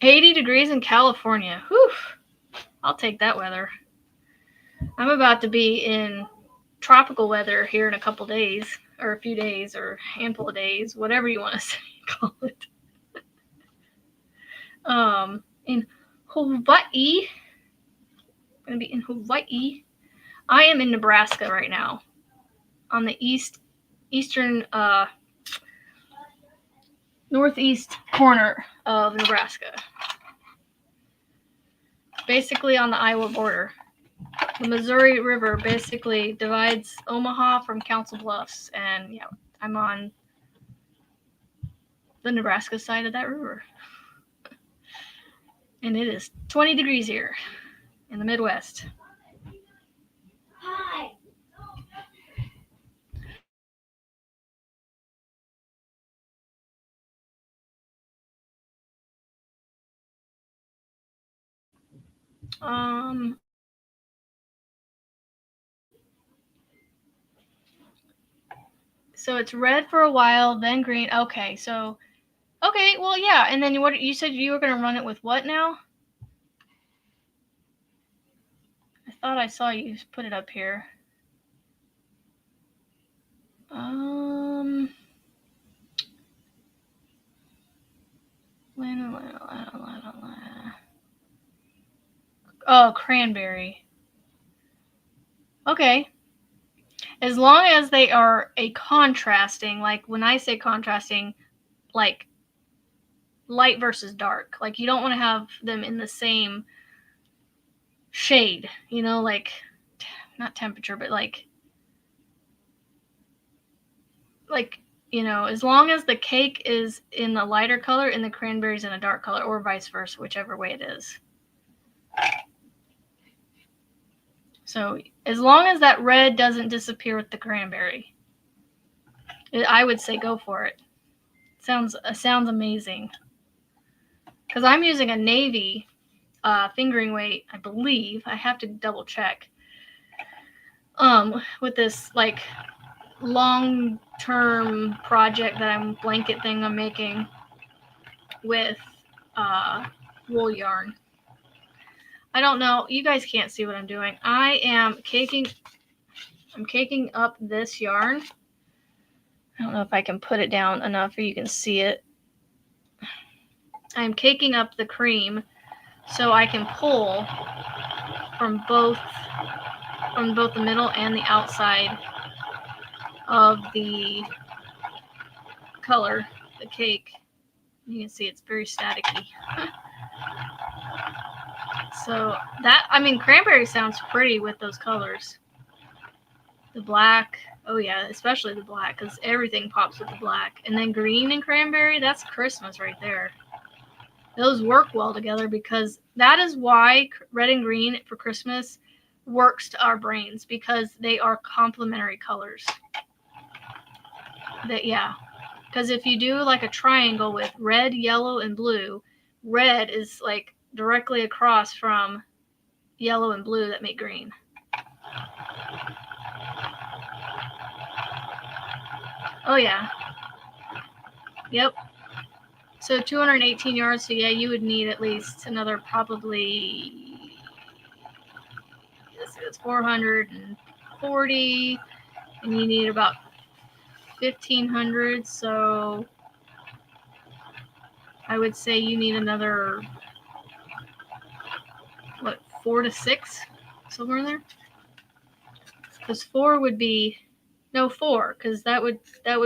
$80 degrees in California. Whew. I'll take that weather. I'm about to be in tropical weather here in a couple days, or a few days, or a handful of days, whatever you want to say, call it. In Hawaii. I'm going to be in Hawaii. I am in Nebraska right now, on the eastern, northeast corner of Nebraska. Basically on the Iowa border. The Missouri River basically divides Omaha from Council Bluffs, and yeah, I'm on the Nebraska side of that river. And it is 20 degrees here in the Midwest. Hi. So it's red for a while, then green. Okay, well, yeah. And then what you said you were going to run it with what now? I thought I saw you put it up here. Oh, cranberry. Okay. As long as they are a contrasting, like when I say contrasting, like light versus dark. Like you don't want to have them in the same shade, like not temperature, but like as long as the cake is in the lighter color and the cranberry's in a dark color, or vice versa, whichever way it is. So as long as that red doesn't disappear with the cranberry, I would say go for it. Sounds amazing. Because I'm using a navy fingering weight, I believe. I have to double check. With this like long-term project blanket thing I'm making with wool yarn. I don't know. You guys can't see what I'm doing. I'm caking up this yarn. I don't know if I can put it down enough or you can see it. I'm caking up the cream so I can pull from both the middle and the outside of the color, the cake. You can see it's very staticky. So that, I mean, cranberry sounds pretty with those colors. The black, oh yeah, especially the black, because everything pops with the black. And then green and cranberry, that's Christmas right there. Those work well together because that is why red and green for Christmas works to our brains, because they are complementary colors. That, yeah, because if you do like a triangle with red, yellow, and blue, red is like directly across from yellow and blue that make green. Oh yeah. Yep. So 218 yards, so yeah, you would need at least another probably, it's 440, and you need about 1,500, so I would say you need another, what, 4 to 6, somewhere in there? Because 4 would be, no, 4, because that would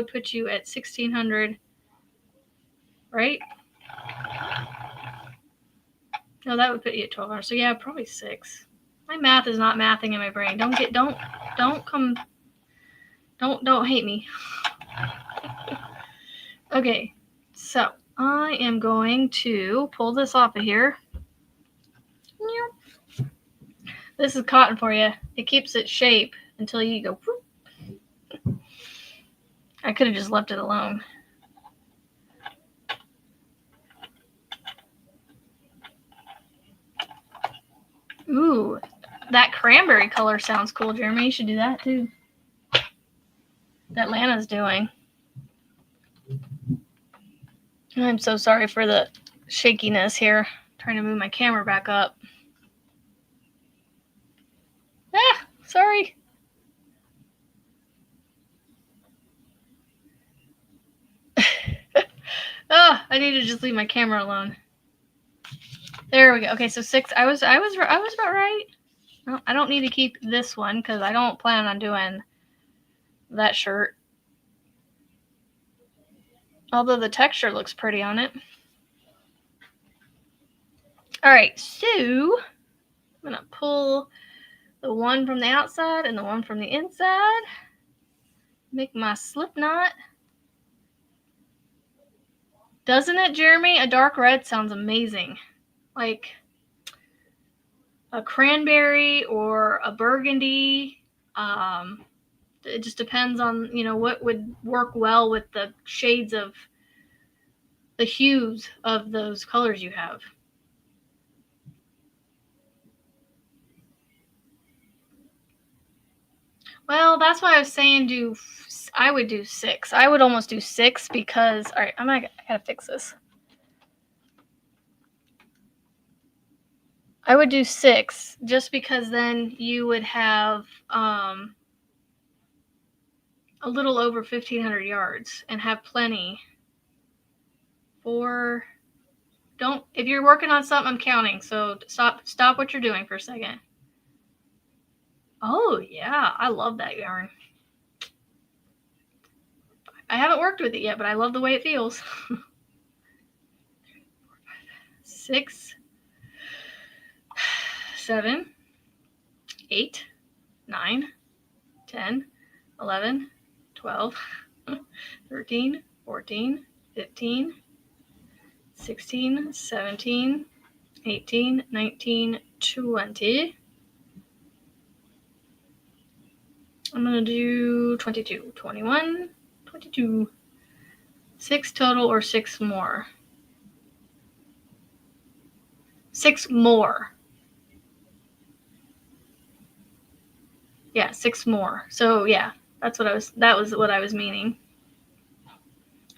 put you at 1,600, right? No, that would put you at 1,200. So yeah, probably 6. My math is not mathing in my brain. Don't hate me. Okay, so I am going to pull this off of here. This is cotton for you. It keeps its shape until you go. Whoop. I could have just left it alone. Ooh, that cranberry color sounds cool, Jeremy. You should do that too. That Lana's doing. I'm so sorry for the shakiness here. I'm trying to move my camera back up. Ah, sorry. Oh, I need to just leave my camera alone. There we go. Okay, so 6. I was about right. No, I don't need to keep this one because I don't plan on doing that shirt. Although the texture looks pretty on it. All right, so I'm gonna pull the one from the outside and the one from the inside. Make my slip knot. Doesn't it, Jeremy? A dark red sounds amazing. Like a cranberry or a burgundy. It just depends on, what would work well with the shades of the hues of those colors you have. Well, that's why I was saying I would do 6. I would almost do 6 because, all right, I gotta fix this. I would do 6 just because then you would have a little over 1,500 yards and have plenty for, if you're working on something, I'm counting, so stop what you're doing for a second. Oh yeah, I love that yarn. I haven't worked with it yet, but I love the way it feels. 6, 7, 8, 9, 10, 11, 12, 13, 14, 15, 16, 17, 18, 19, 20. I'm going to do 22, 21, 22. 6 total or 6 more? 6 more. Yeah, 6 more. So yeah, that was what I was meaning.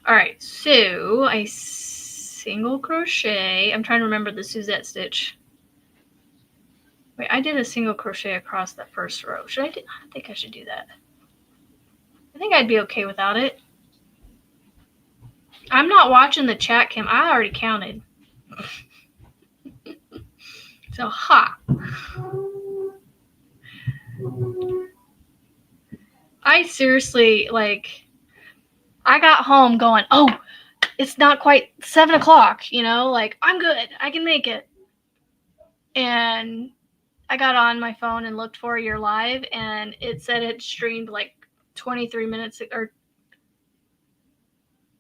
All right, so I single crochet. I'm trying to remember the Suzette stitch. Wait, I did a single crochet across that first row. I don't think I should do that. I think I'd be okay without it. I'm not watching the chat cam. I already counted. So, ha. I seriously, like, I got home going, oh, it's not quite 7 o'clock, you know? Like, I'm good. I can make it. And I got on my phone and looked for your live, and it said it streamed like 23 minutes or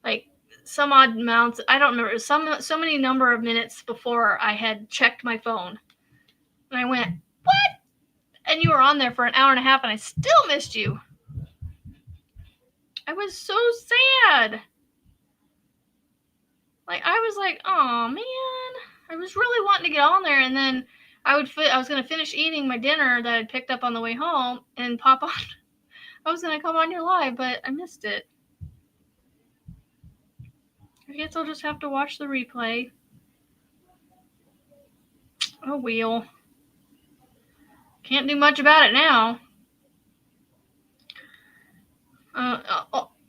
like some odd amounts. I don't remember. So many number of minutes before I had checked my phone. And I went, what? And you were on there for an hour and a half, and I still missed you. I was so sad. Like, I was like, oh man, I was really wanting to get on there, and then I was going to finish eating my dinner that I'd picked up on the way home and pop on. I was going to come on your live, but I missed it. I guess I'll just have to watch the replay. Oh, well. Can't do much about it now.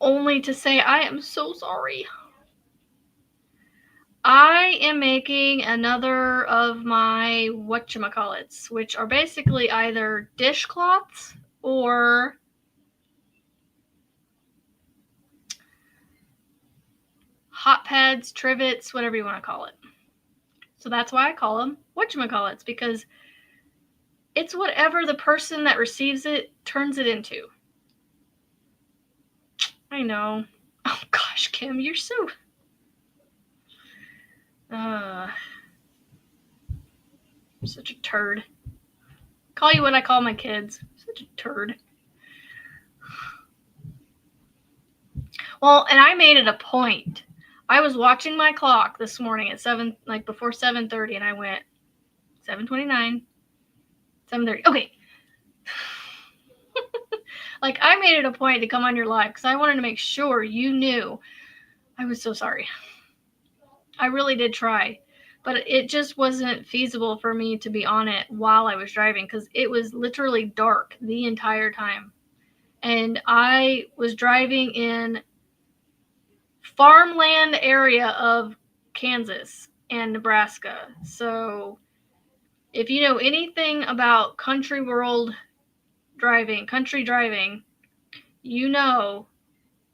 Only to say I am so sorry. I am making another of my whatchamacallits, which are basically either dishcloths or hot pads, trivets, whatever you want to call it. So that's why I call them whatchamacallits, because it's whatever the person that receives it turns it into. I know. Oh gosh, Kim, you're so... such a turd. Call you what I call my kids. Such a turd. Well, and I made it a point. I was watching my clock this morning at 7, like before 7:30, and I went 7:29, 7:30. Okay. Like, I made it a point to come on your live because I wanted to make sure you knew. I was so sorry. I really did try, but it just wasn't feasible for me to be on it while I was driving because it was literally dark the entire time. And I was driving in farmland area of Kansas and Nebraska. So if you know anything about country driving, you know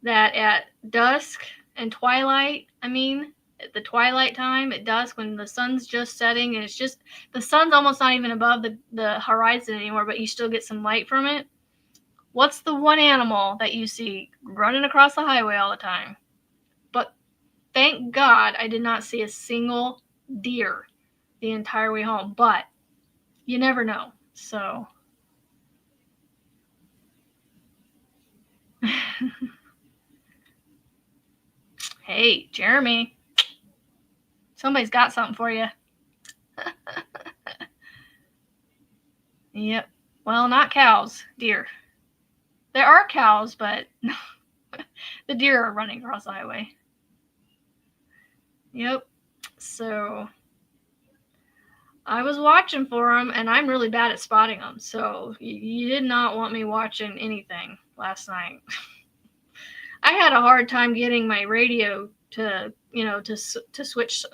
that at dusk and twilight, at the twilight time, at dusk, when the sun's just setting and it's just, the sun's almost not even above the horizon anymore, but you still get some light from it. What's the one animal that you see running across the highway all the time? But thank God I did not see a single deer the entire way home, but you never know. So hey, Jeremy, somebody's got something for you. Yep. Well, not cows, deer. There are cows, but the deer are running across the highway. Yep. So I was watching for them, and I'm really bad at spotting them. So you did not want me watching anything last night. I had a hard time getting my radio to switch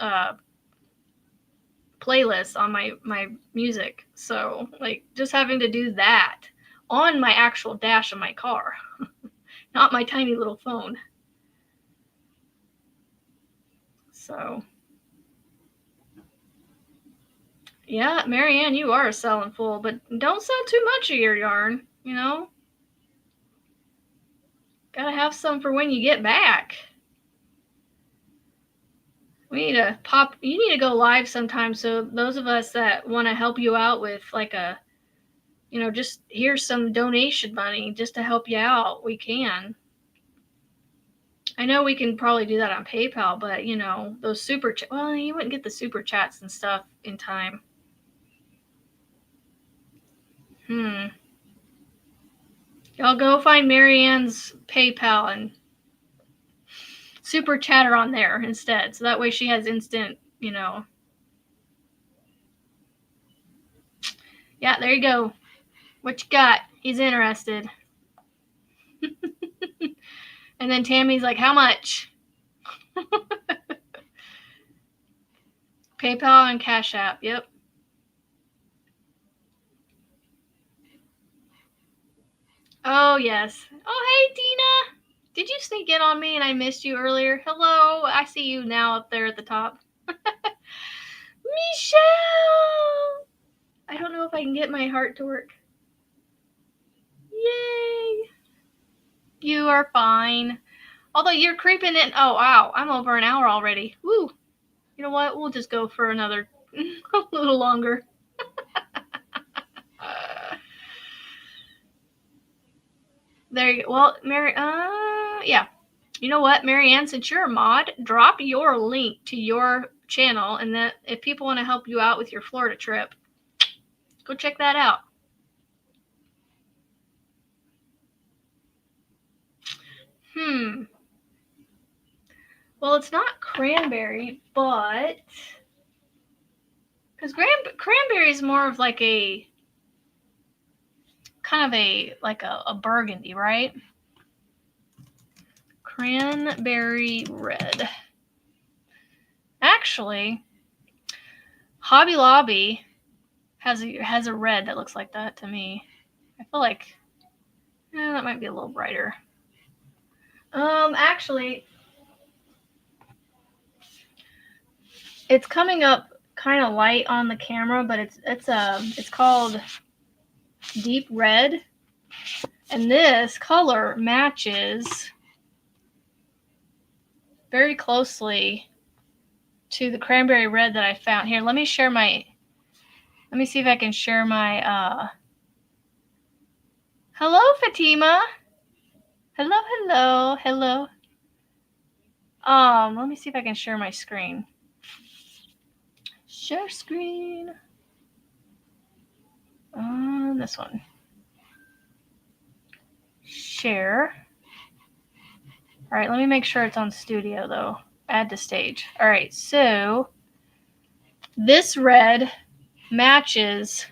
playlists on my music. So, like, just having to do that on my actual dash of my car, not my tiny little phone. So, yeah, Marianne, you are selling full, but don't sell too much of your yarn, you know? Gotta have some for when you get back. You need to go live sometime, so those of us that want to help you out with like a, just here's some donation money just to help you out, we can. I know we can probably do that on PayPal, but those super well, you wouldn't get the super chats and stuff in time. Y'all go find Marianne's PayPal and super chat her on there instead, so that way she has instant, Yeah, there you go. What you got? He's interested. And then Tammy's like, how much? PayPal and Cash App. Yep. Oh, yes. Oh, hey, Tina. Did you sneak in on me and I missed you earlier? Hello. I see you now up there at the top. Michelle! I don't know if I can get my heart to work. Yay! You are fine. Although you're creeping in. Oh, wow. I'm over an hour already. Woo. You know what? We'll just go for another a little longer. There you go. Well, Mary, yeah. You know what, Marianne, since you're a mod, drop your link to your channel, and that if people want to help you out with your Florida trip, go check that out. Well, it's not cranberry, but because cranberry is more of like a kind of a burgundy, right? Cranberry red. Actually, Hobby Lobby has a red that looks like that to me. I feel like that might be a little brighter. Actually, it's coming up kind of light on the camera, but it's called Deep Red, and this color matches very closely to the cranberry red that I found. Here, let me see if I can share my hello, Fatima. Hello. Let me see if I can share my screen. Share screen. This one. Share. All right, let me make sure it's on studio though. Add to stage. All right, so this red matches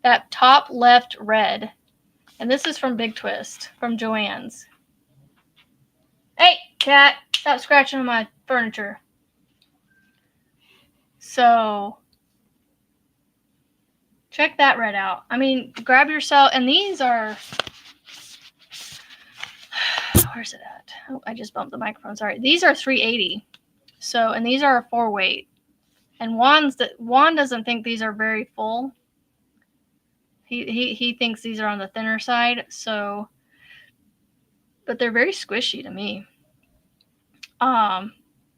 that top left red. And this is from Big Twist, from Joann's. Hey, cat, stop scratching on my furniture. So, check that red out. I mean, grab yourself, and these are, where's it at? Oh, I just bumped the microphone, sorry. These are $3.80. So, and these are a 4-weight. And Juan doesn't think these are very full. He thinks these are on the thinner side, so, but they're very squishy to me.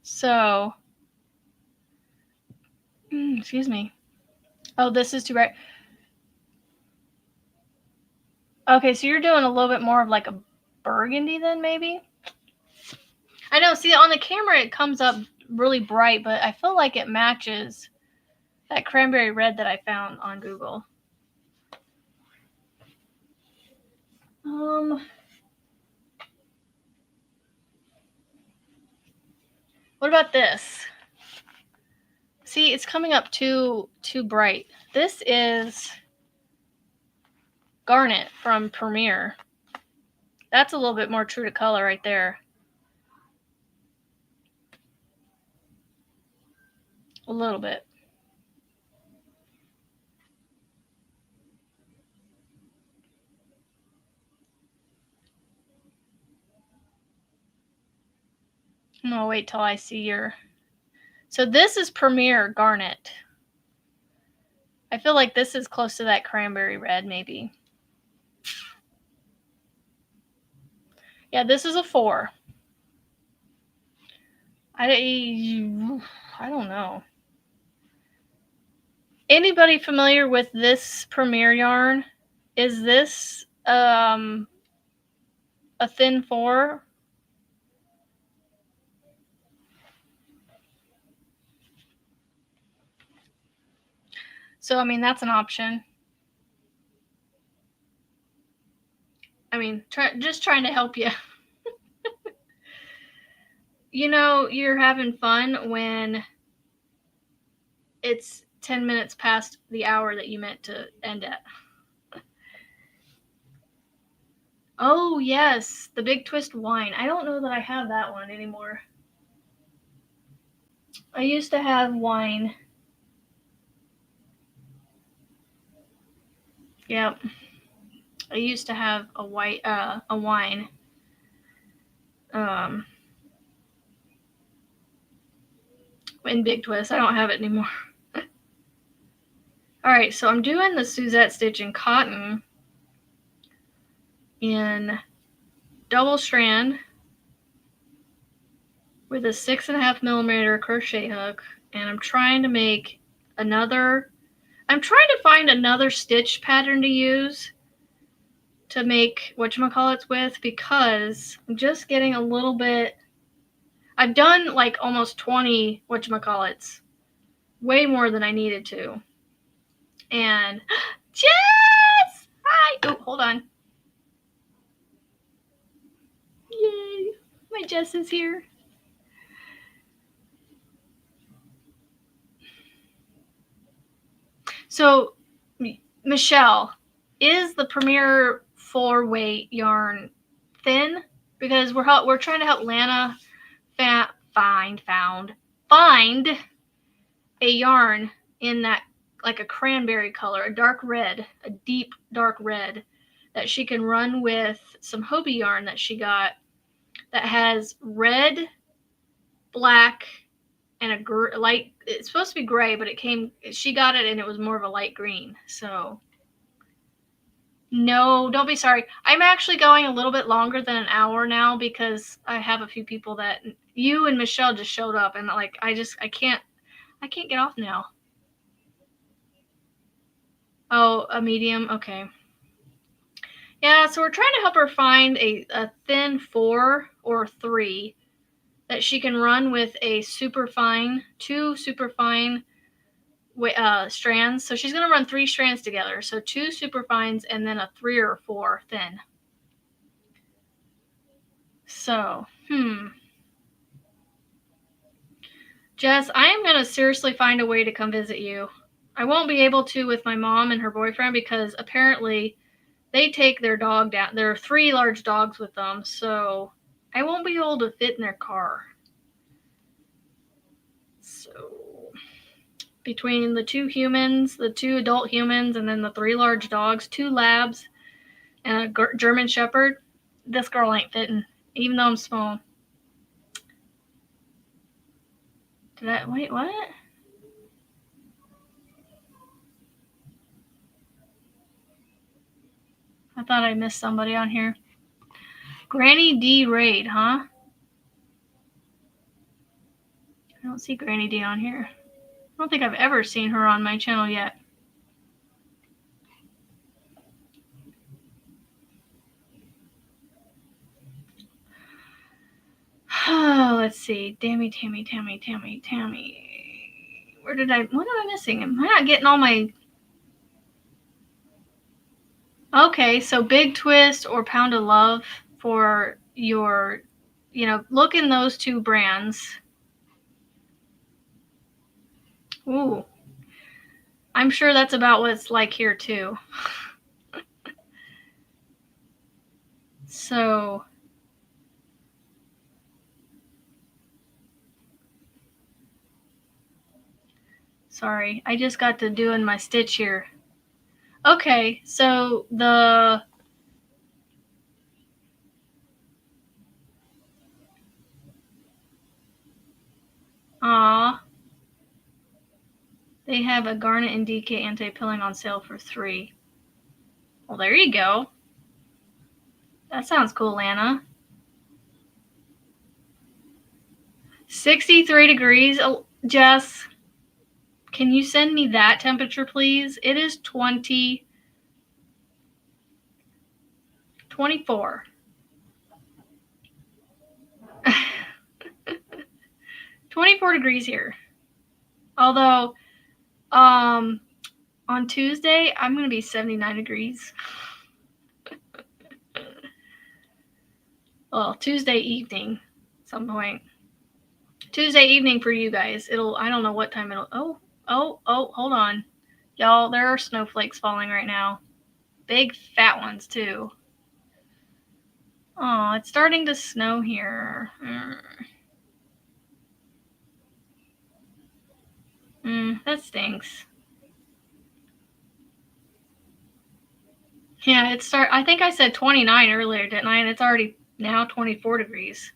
So, excuse me. Oh, this is too bright. Okay, so you're doing a little bit more of like a burgundy then, maybe? I know, see, on the camera it comes up really bright, but I feel like it matches that cranberry red that I found on Google. What about this? See, it's coming up too bright. This is Garnet from Premier. That's a little bit more true to color right there. A little bit. I'm gonna wait till I see your. So this is Premier Garnet. I feel like this is close to that cranberry red, maybe. Yeah, this is a 4. I don't know. Anybody familiar with this Premier yarn? Is this a thin 4? So, I mean, that's an option. I mean, just trying to help you. You know, you're having fun when it's 10 minutes past the hour that you meant to end at. Oh, yes, the Big Twist wine. I don't know that I have that one anymore. I used to have wine. Yep. I used to have a wine. In Big Twist. I don't have it anymore. Alright, so I'm doing the Suzette stitch in cotton in double strand with a 6.5 millimeter crochet hook, and I'm trying to make another. I'm trying to find another stitch pattern to use to make whatchamacallits with, because I'm just getting a little bit. I've done like almost 20 whatchamacallits, way more than I needed to. And Jess! Hi! Oh, hold on. Yay! My Jess is here. So, Michelle, is the Premier 4-weight yarn thin? Because we're trying to help Lana find a yarn in that, like a cranberry color, a dark red, a deep dark red, that she can run with some Hobie yarn that she got that has red, black, and a light. It's supposed to be gray, but she got it and it was more of a light green. So no, don't be sorry. I'm actually going a little bit longer than an hour now because I have a few people that you and Michelle just showed up, and like I can't get off now. Oh, a medium? Okay. Yeah, so we're trying to help her find a thin 4 or 3 that she can run with a two super fine strands. So she's going to run 3 strands together. So 2 super fines and then a 3 or 4 thin. So, Jess, I am going to seriously find a way to come visit you. I won't be able to with my mom and her boyfriend because apparently they take their dog down. There are 3 large dogs with them, so I won't be able to fit in their car. So, between the 2 humans, the 2 adult humans, and then the 3 large dogs, 2 labs, and a German Shepherd, this girl ain't fitting, even though I'm small. Wait, what? I thought I missed somebody on here. Granny D Raid, huh? I don't see Granny D on here. I don't think I've ever seen her on my channel yet. Oh, let's see. Tammy. What am I missing? Am I not getting all my... Okay, so Big Twist or Pound of Love for your, look in those 2 brands. Ooh. I'm sure that's about what it's like here too. So, sorry, I just got to doing my stitch here. Okay, so the... They have a Garnet and DK anti-pilling on sale for $3. Well, there you go. That sounds cool, Lana. 63 degrees. Oh, Jess, can you send me that temperature, please? It is 24. 24 degrees here. Although, on Tuesday, I'm going to be 79 degrees. Well, Tuesday evening, some point. Tuesday evening for you guys. I don't know what time it'll... Oh, hold on. Y'all, there are snowflakes falling right now. Big fat ones, too. Oh, it's starting to snow here. That stinks. Yeah, I think I said 29 earlier, didn't I? And it's already now 24 degrees.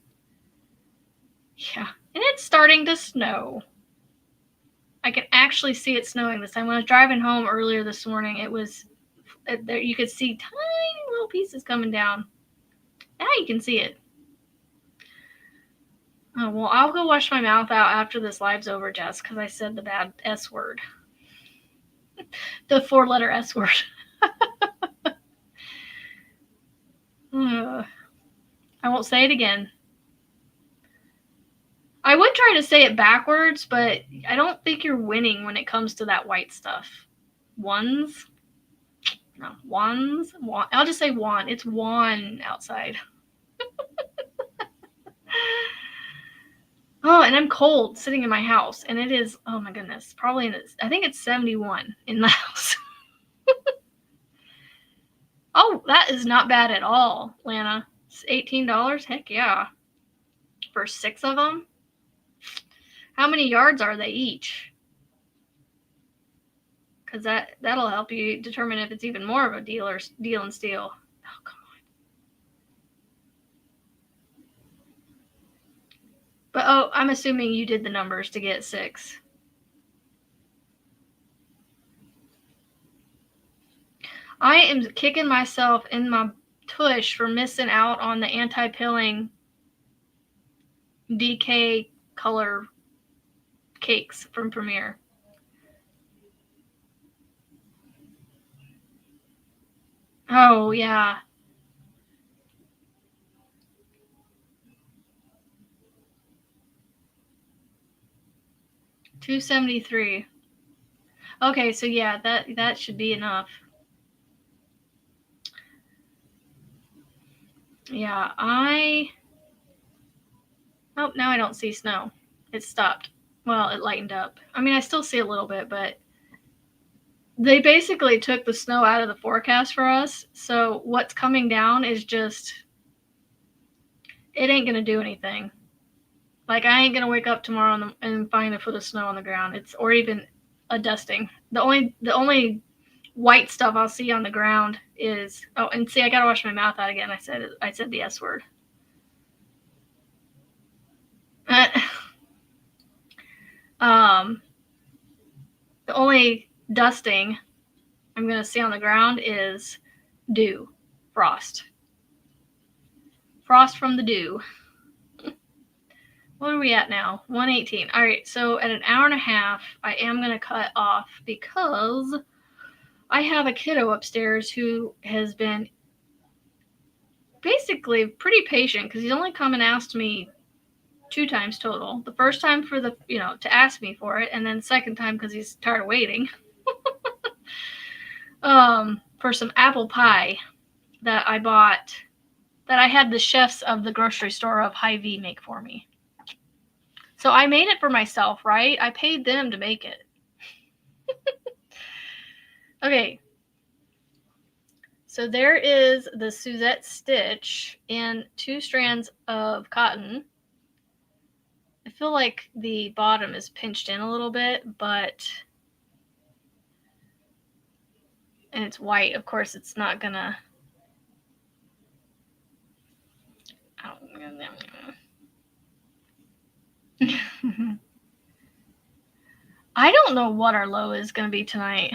Yeah, and it's starting to snow. I can actually see it snowing this time. When I was driving home earlier this morning, you could see tiny little pieces coming down. Now you can see it. Oh, well, I'll go wash my mouth out after this live's over, Jess, because I said the bad S word. The 4-letter S word. I won't say it again. I would try to say it backwards, but I don't think you're winning when it comes to that white stuff. Ones? No, wands? I'll just say wand. It's wand outside. Oh, and I'm cold sitting in my house, and it is, oh my goodness, I think it's 71 in the house. Oh, that is not bad at all, Lana. It's $18? Heck yeah. For 6 of them? How many yards are they each? Because that'll help you determine if it's even more of a deal and steal. Oh, come on. But, oh, I'm assuming you did the numbers to get 6. I am kicking myself in my tush for missing out on the anti-pilling DK color cakes from Premier. Oh, yeah. $2.73. Okay, so yeah, that should be enough. Yeah, oh, now I don't see snow. It stopped. Well, it lightened up. I mean, I still see a little bit, but they basically took the snow out of the forecast for us. So what's coming down is just, it ain't gonna do anything. Like, I ain't gonna wake up tomorrow and find a foot of snow on the ground. Or even a dusting. The only white stuff I'll see on the ground is, oh, and see, I gotta wash my mouth out again. I said the S word. The only dusting I'm gonna see on the ground is dew, frost from the dew. What are we at now? 1:18. All right, so at an hour and a half, I am gonna cut off because I have a kiddo upstairs who has been basically pretty patient because he's only come and asked me 2 times total. The first time for to ask me for it, and then the second time because he's tired of waiting. For some apple pie that I bought, that I had the chefs of the grocery store of Hy-Vee make for me. So I made it for myself, right? I paid them to make it. Okay. So there is the Suzette stitch in 2 strands of cotton. I feel like the bottom is pinched in a little bit, and it's white. Of course, it's not gonna. I don't know what our low is going to be tonight.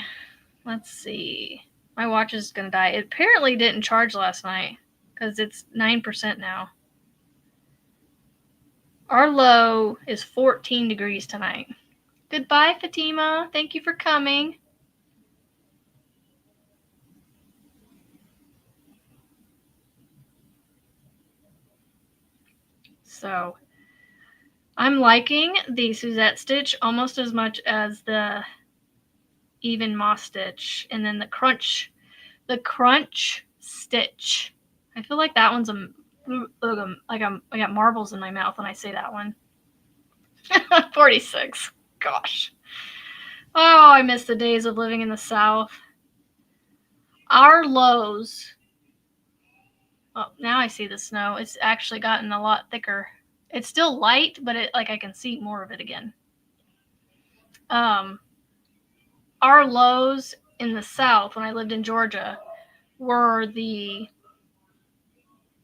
Let's see. My watch is going to die. It apparently didn't charge last night because it's 9% now. Our low is 14 degrees tonight. Goodbye, Fatima. Thank you for coming. So I'm liking the Suzette stitch almost as much as the even moss stitch, and then the crunch stitch. I feel like that one's I got marbles in my mouth when I say that one. 46. Gosh. Oh, I miss the days of living in the South. Our lows. Oh, now I see the snow. It's actually gotten a lot thicker. It's still light, but I can see more of it again. our lows in the South when I lived in Georgia were the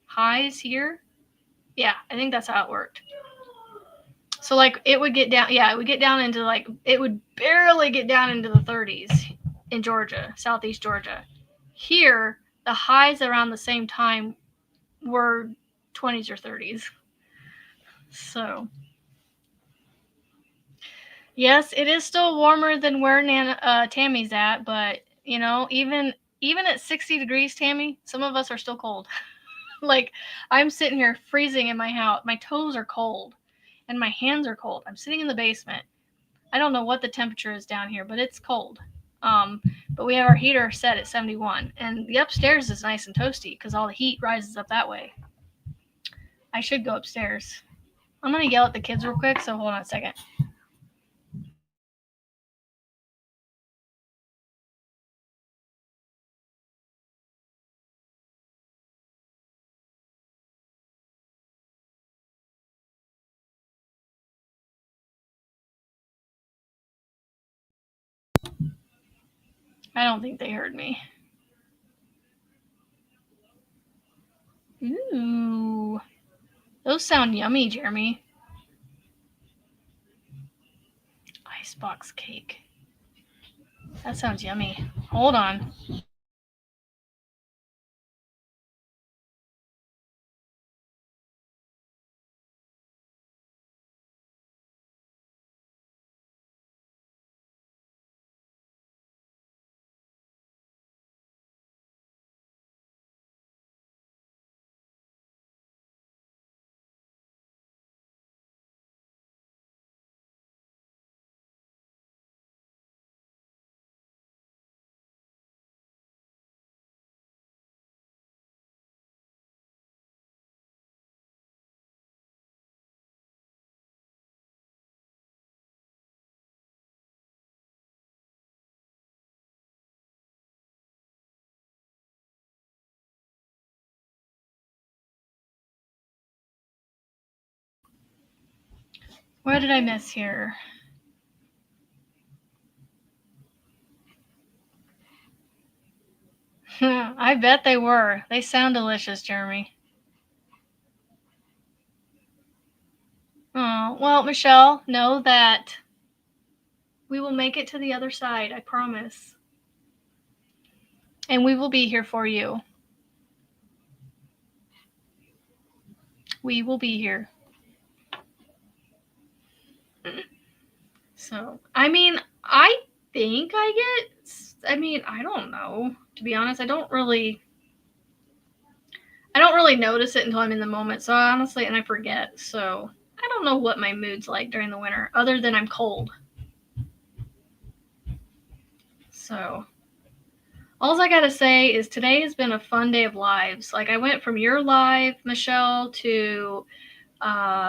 highs here. Yeah, I think that's how it worked. So like it would get down, yeah, it would get down into like, it would barely get down into the 30s in Georgia, southeast Georgia. Here, the highs around the same time were 20s or 30s. So, yes, it is still warmer than where Tammy's at, but you know, even at 60 degrees, Tammy, some of us are still cold. Like, I'm sitting here freezing in my house. My toes are cold and my hands are cold. I'm sitting in the basement. I don't know what the temperature is down here, but it's cold. But we have our heater set at 71, and the upstairs is nice and toasty because all the heat rises up that way. I should go upstairs. I'm gonna yell at the kids real quick, so hold on a second. I don't think they heard me. Ooh, those sound yummy, Jeremy. Icebox cake. That sounds yummy. Hold on. What did I miss here? I bet they were. They sound delicious, Jeremy. Oh, well, Michelle, know that we will make it to the other side, I promise. And we will be here for you. We will be here. So, I mean, I think I don't know. To be honest, I don't really notice it until I'm in the moment. So honestly, and I forget. So I don't know what my mood's like during the winter, other than I'm cold. So all I gotta say is today has been a fun day of lives. Like I went from your live, Michelle, to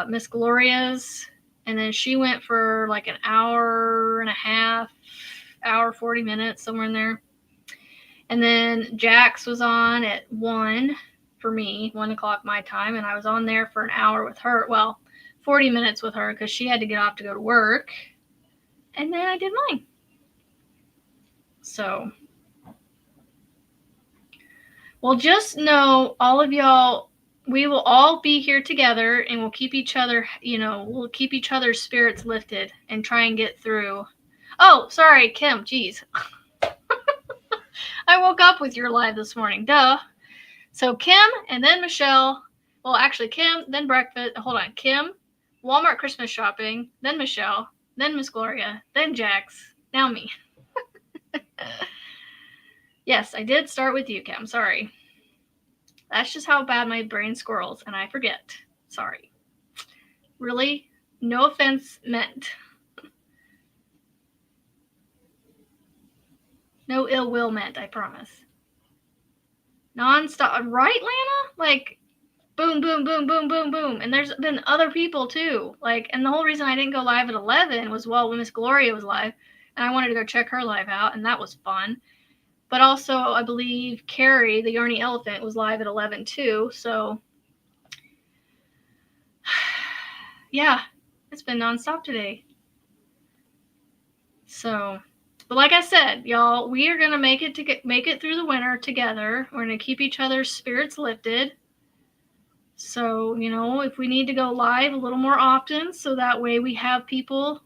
Miss Gloria's, and then she went for like an hour and a half, hour 40 minutes, somewhere in there. And then Jax was on at 1 for me, 1 o'clock my time, and I was on there for an hour with her. Well, 40 minutes with her because she had to get off to go to work. And then I did mine. So, well, just know, all of y'all, we will all be here together and we'll keep each other, we'll keep each other's spirits lifted and try and get through. Oh, sorry, Kim, geez. I woke up with your live this morning, duh. So Kim and then Michelle. Well, actually, Kim, then breakfast. Hold on. Kim, Walmart Christmas shopping, then Michelle, then Miss Gloria, then Jax, now me. Yes, I did start with you, Kim. Sorry. That's just how bad my brain squirrels, and I forget. Sorry. Really? No offense meant. No ill will meant, I promise. Non-stop. Right, Lana? Like, boom, boom, boom, boom, boom, boom. And there's been other people too. Like, and the whole reason I didn't go live at 11 was, well, when Miss Gloria was live, and I wanted to go check her live out, and that was fun. But also, I believe Carrie, the Yarny Elephant, was live at 11 too. So, yeah, it's been nonstop today. So, But like I said, y'all, we are gonna make it through the winter together. We're gonna keep each other's spirits lifted. So, you know, if we need to go live a little more often, so that way we have people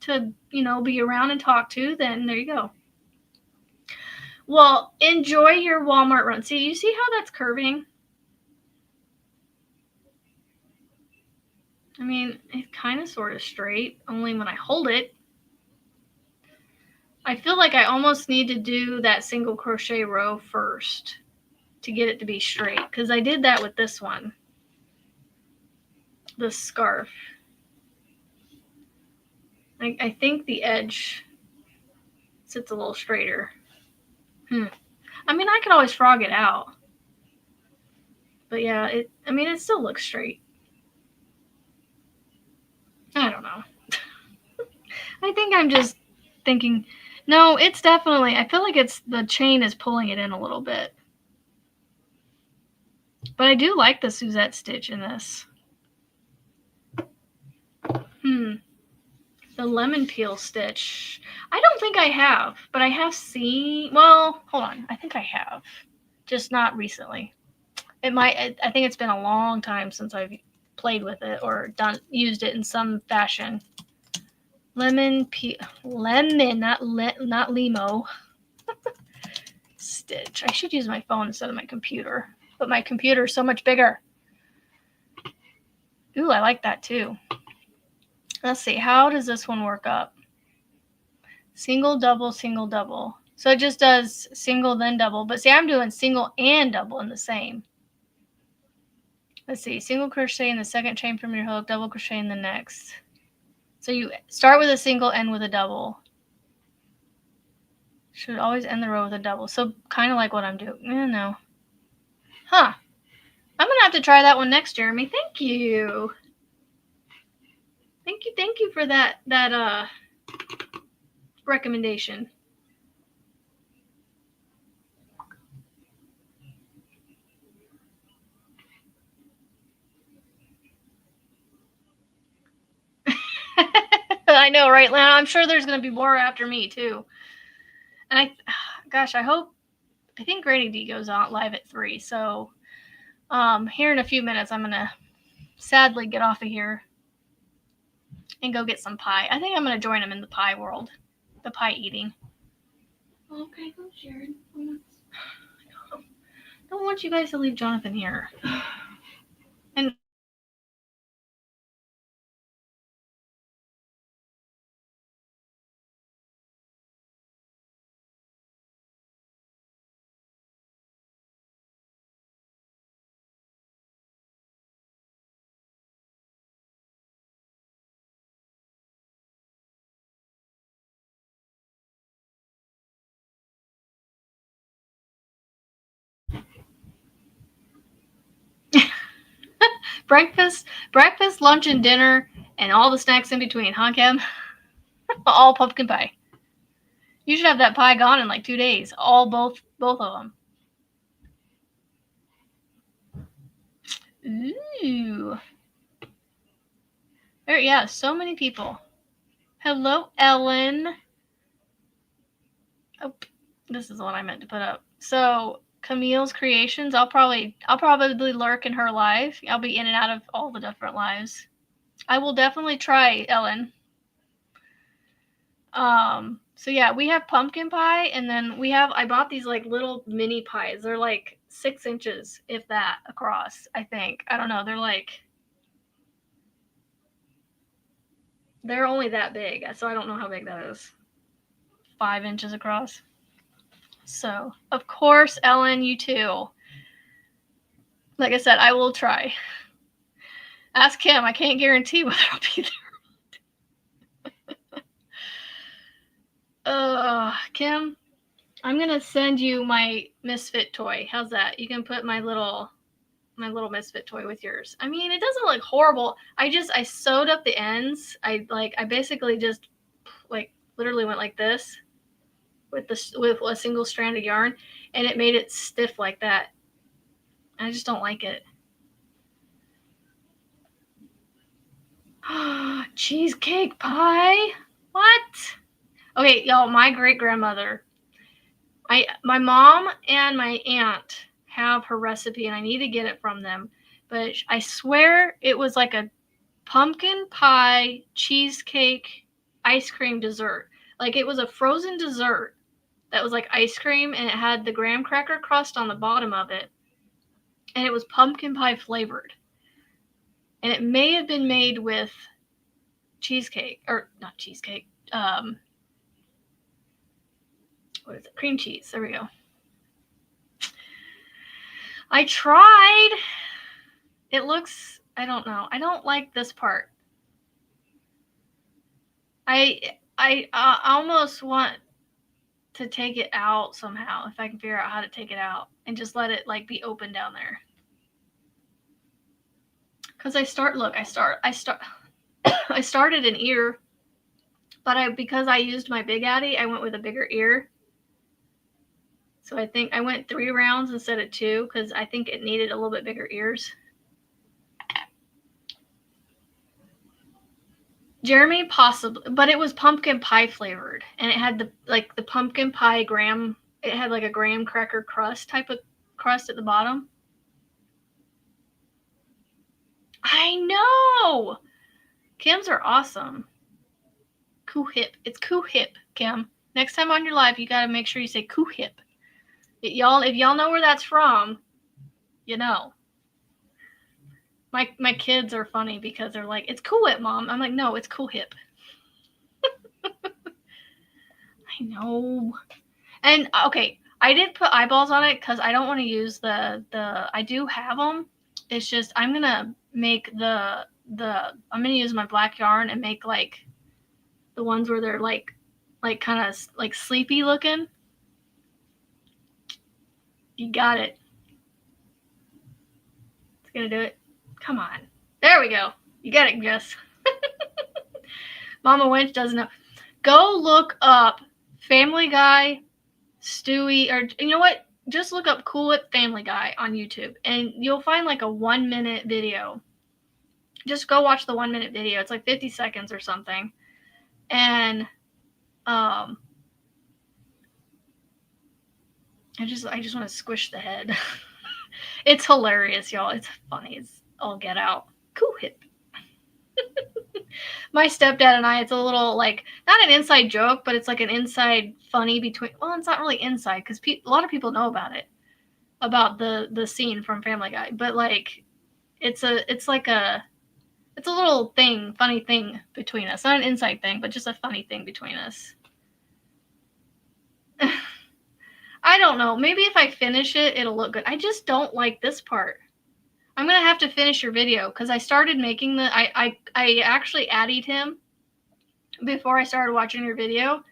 to, you know, be around and talk to, then there you go. Well, enjoy your Walmart run. See, you see how that's curving? I mean, it's kind of sort of straight, only when I hold it. I feel like I almost need to do that single crochet row first to get it to be straight, because I did that with this one, this scarf. I think the edge sits a little straighter. I mean, I could always frog it out. But yeah, it still looks straight. I don't know. I think I'm just thinking, no, it's definitely, I feel like it's, the chain is pulling it in a little bit. But I do like the Suzette stitch in this. The lemon peel stitch. I don't think I have, but I have seen, well, hold on. I think I have. Just not recently. It might, I think it's been a long time since I've played with it or used it in some fashion. Lemon, not limo. Stitch. I should use my phone instead of my computer, but my computer is so much bigger. Ooh, I like that too. Let's see, how does this one work up? Single, double, single, double. So it just does single, then double. But see, I'm doing single and double in the same. Let's see, single crochet in the second chain from your hook, double crochet in the next. So you start with a single, end with a double. Should always end the row with a double. So kind of like what I'm doing. No. Huh. I'm going to have to try that one next, Jeremy. Thank you. Thank you for that recommendation. I know, right, Lana? I'm sure there's going to be more after me, too. And I think Granny D goes on live at 3. So here in a few minutes, I'm going to sadly get off of here and go get some pie. I think I'm going to join him in the pie world, the pie eating. Okay, go, Sharon. I don't want you guys to leave Jonathan here. And breakfast, lunch, and dinner, and all the snacks in between, huh, Kim? All pumpkin pie. You should have that pie gone in like 2 days. Both of them. Ooh. Yeah, so many people. Hello, Ellen. Oh, this is what I meant to put up. So Camille's Creations. I'll probably lurk in her live. I'll be in and out of all the different lives. I will definitely try, Ellen. So yeah, we have pumpkin pie, and then I bought these like little mini pies. They're like 6 inches, if that, across, I think. I don't know. They're only that big, so I don't know how big that is. 5 inches across. So, of course, Ellen, you too. Like I said, I will try. Ask Kim. I can't guarantee whether I'll be there. Kim, I'm going to send you my Misfit toy. How's that? You can put my little Misfit toy with yours. I mean, it doesn't look horrible. I sewed up the ends. I basically just like literally went like this with a single strand of yarn, and it made it stiff like that. I just don't like it. Cheesecake pie? What? Okay, y'all, my great-grandmother, my mom and my aunt have her recipe, and I need to get it from them. But I swear it was like a pumpkin pie cheesecake ice cream dessert. Like it was a frozen dessert that was like ice cream, and it had the graham cracker crust on the bottom of it, and it was pumpkin pie flavored. And it may have been made with cheesecake, or not cheesecake, what is it? Cream cheese. There we go. I tried. It looks, I don't know. I don't like this part. I almost want to take it out somehow if I can figure out how to take it out and just let it like be open down there. Cause I started an ear, but because I used my Big Addy, I went with a bigger ear. So I think I went 3 rounds instead of 2 because I think it needed a little bit bigger ears. Jeremy, possibly, but it was pumpkin pie flavored, and it had the pumpkin pie graham. It had like a graham cracker crust type of crust at the bottom. I know. Kim's are awesome. Coo hip. It's coo hip, Kim. Next time on your live, you gotta make sure you say coo hip. If y'all know where that's from, you know. My kids are funny because they're like, it's Cool Whip, Mom. I'm like, no, it's Cool Hip. I know. And okay, I did put eyeballs on it because I don't want to use the. I do have them. It's just I'm gonna make I'm gonna use my black yarn and make like the ones where they're like kind of like sleepy looking. You got it. It's gonna do it. Come on. There we go. You got it, Jess. Mama Winch doesn't know. Go look up Family Guy, Stewie, or you know what? Just look up Cool Whip Family Guy on YouTube, and you'll find like a 1-minute video. Just go watch the 1-minute video. It's like 50 seconds or something. And I just want to squish the head. It's hilarious, y'all. It's funny. It's all get out. Cool Hip. My stepdad and I, it's a little like not an inside joke, but it's like an inside funny between. Well, it's not really inside because a lot of people know about it, about the scene from Family Guy. But like, it's a little thing, funny thing between us. Not an inside thing, but just a funny thing between us. I don't know. Maybe if I finish it, it'll look good. I just don't like this part. I'm going to have to finish your video because I started making I actually added him before I started watching your video.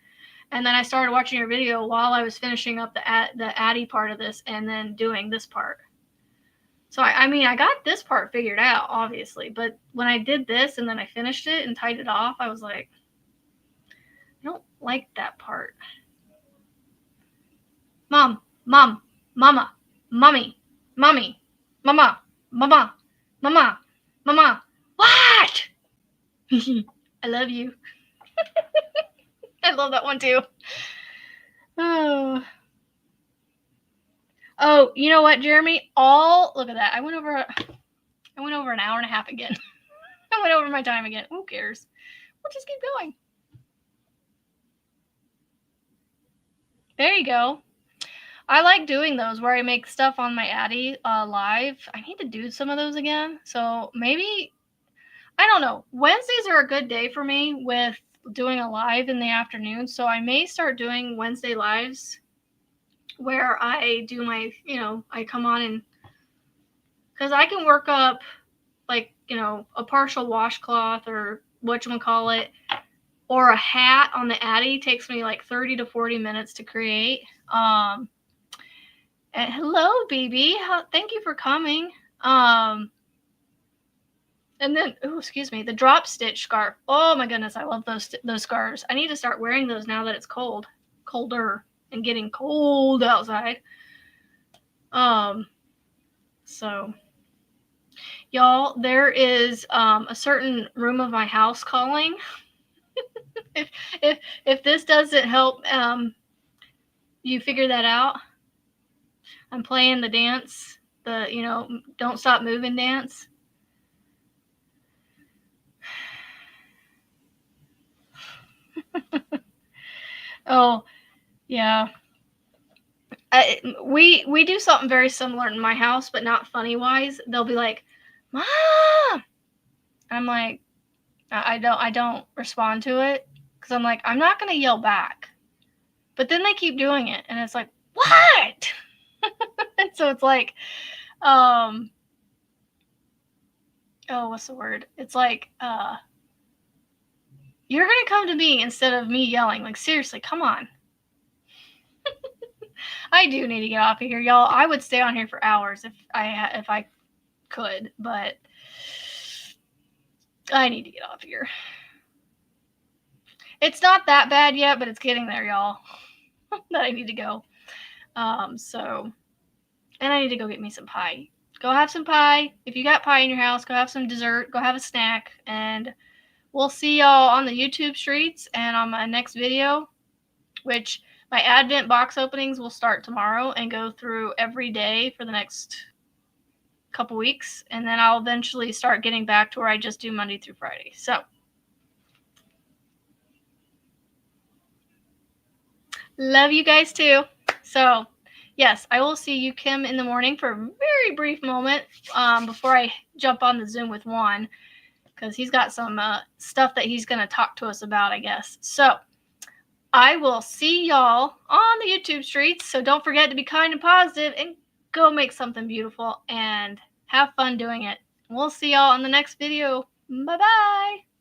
And then I started watching your video while I was finishing up the Addy part of this and then doing this part. So, I mean, I got this part figured out, obviously. But when I did this and then I finished it and tied it off, I was like, I don't like that part. Mom, Mom, Mama, Mommy, Mommy, Mama, Mama, Mama, Mama. What? I love you. I love that one too. Oh, you know what, Jeremy? Look at that. I went over an hour and a half again. I went over my time again. Who cares? We'll just keep going. There you go. I like doing those where I make stuff on my Addy live. I need to do some of those again. So maybe, I don't know. Wednesdays are a good day for me with doing a live in the afternoon. So I may start doing Wednesday lives where I do my, I come on and, because I can work up like, a partial washcloth or whatchamacallit, or a hat on the Addy takes me like 30 to 40 minutes to create. And hello, baby. Thank you for coming. And then, the drop stitch scarf. Oh my goodness, I love those scarves. I need to start wearing those now that it's colder, and getting cold outside. So, y'all, there is a certain room of my house calling. if this doesn't help you figure that out, I'm playing the dance, the don't stop moving dance. Oh, yeah. We do something very similar in my house, but not funny wise. They'll be like, "Mom," I'm like, I don't respond to it because I'm like, I'm not gonna yell back. But then they keep doing it, and it's like, what? And so it's like, oh, what's the word? It's like, you're gonna come to me instead of me yelling. Like, seriously, come on. I do need to get off of here, y'all. I would stay on here for hours if I could, but I need to get off here. It's not that bad yet, but it's getting there, y'all. That I need to go. So, and I need to go get me some pie. Go have some pie. If you got pie in your house, go have some dessert. Go have a snack, and we'll see y'all on the YouTube streets and on my next video, which my Advent box openings will start tomorrow and go through every day for the next couple weeks, and then I'll eventually start getting back to where I just do Monday through Friday. So, love you guys too. So, yes, I will see you, Kim, in the morning for a very brief moment before I jump on the Zoom with Juan, because he's got some stuff that he's going to talk to us about, I guess. So, I will see y'all on the YouTube streets. So, don't forget to be kind and positive and go make something beautiful and have fun doing it. We'll see y'all on the next video. Bye-bye.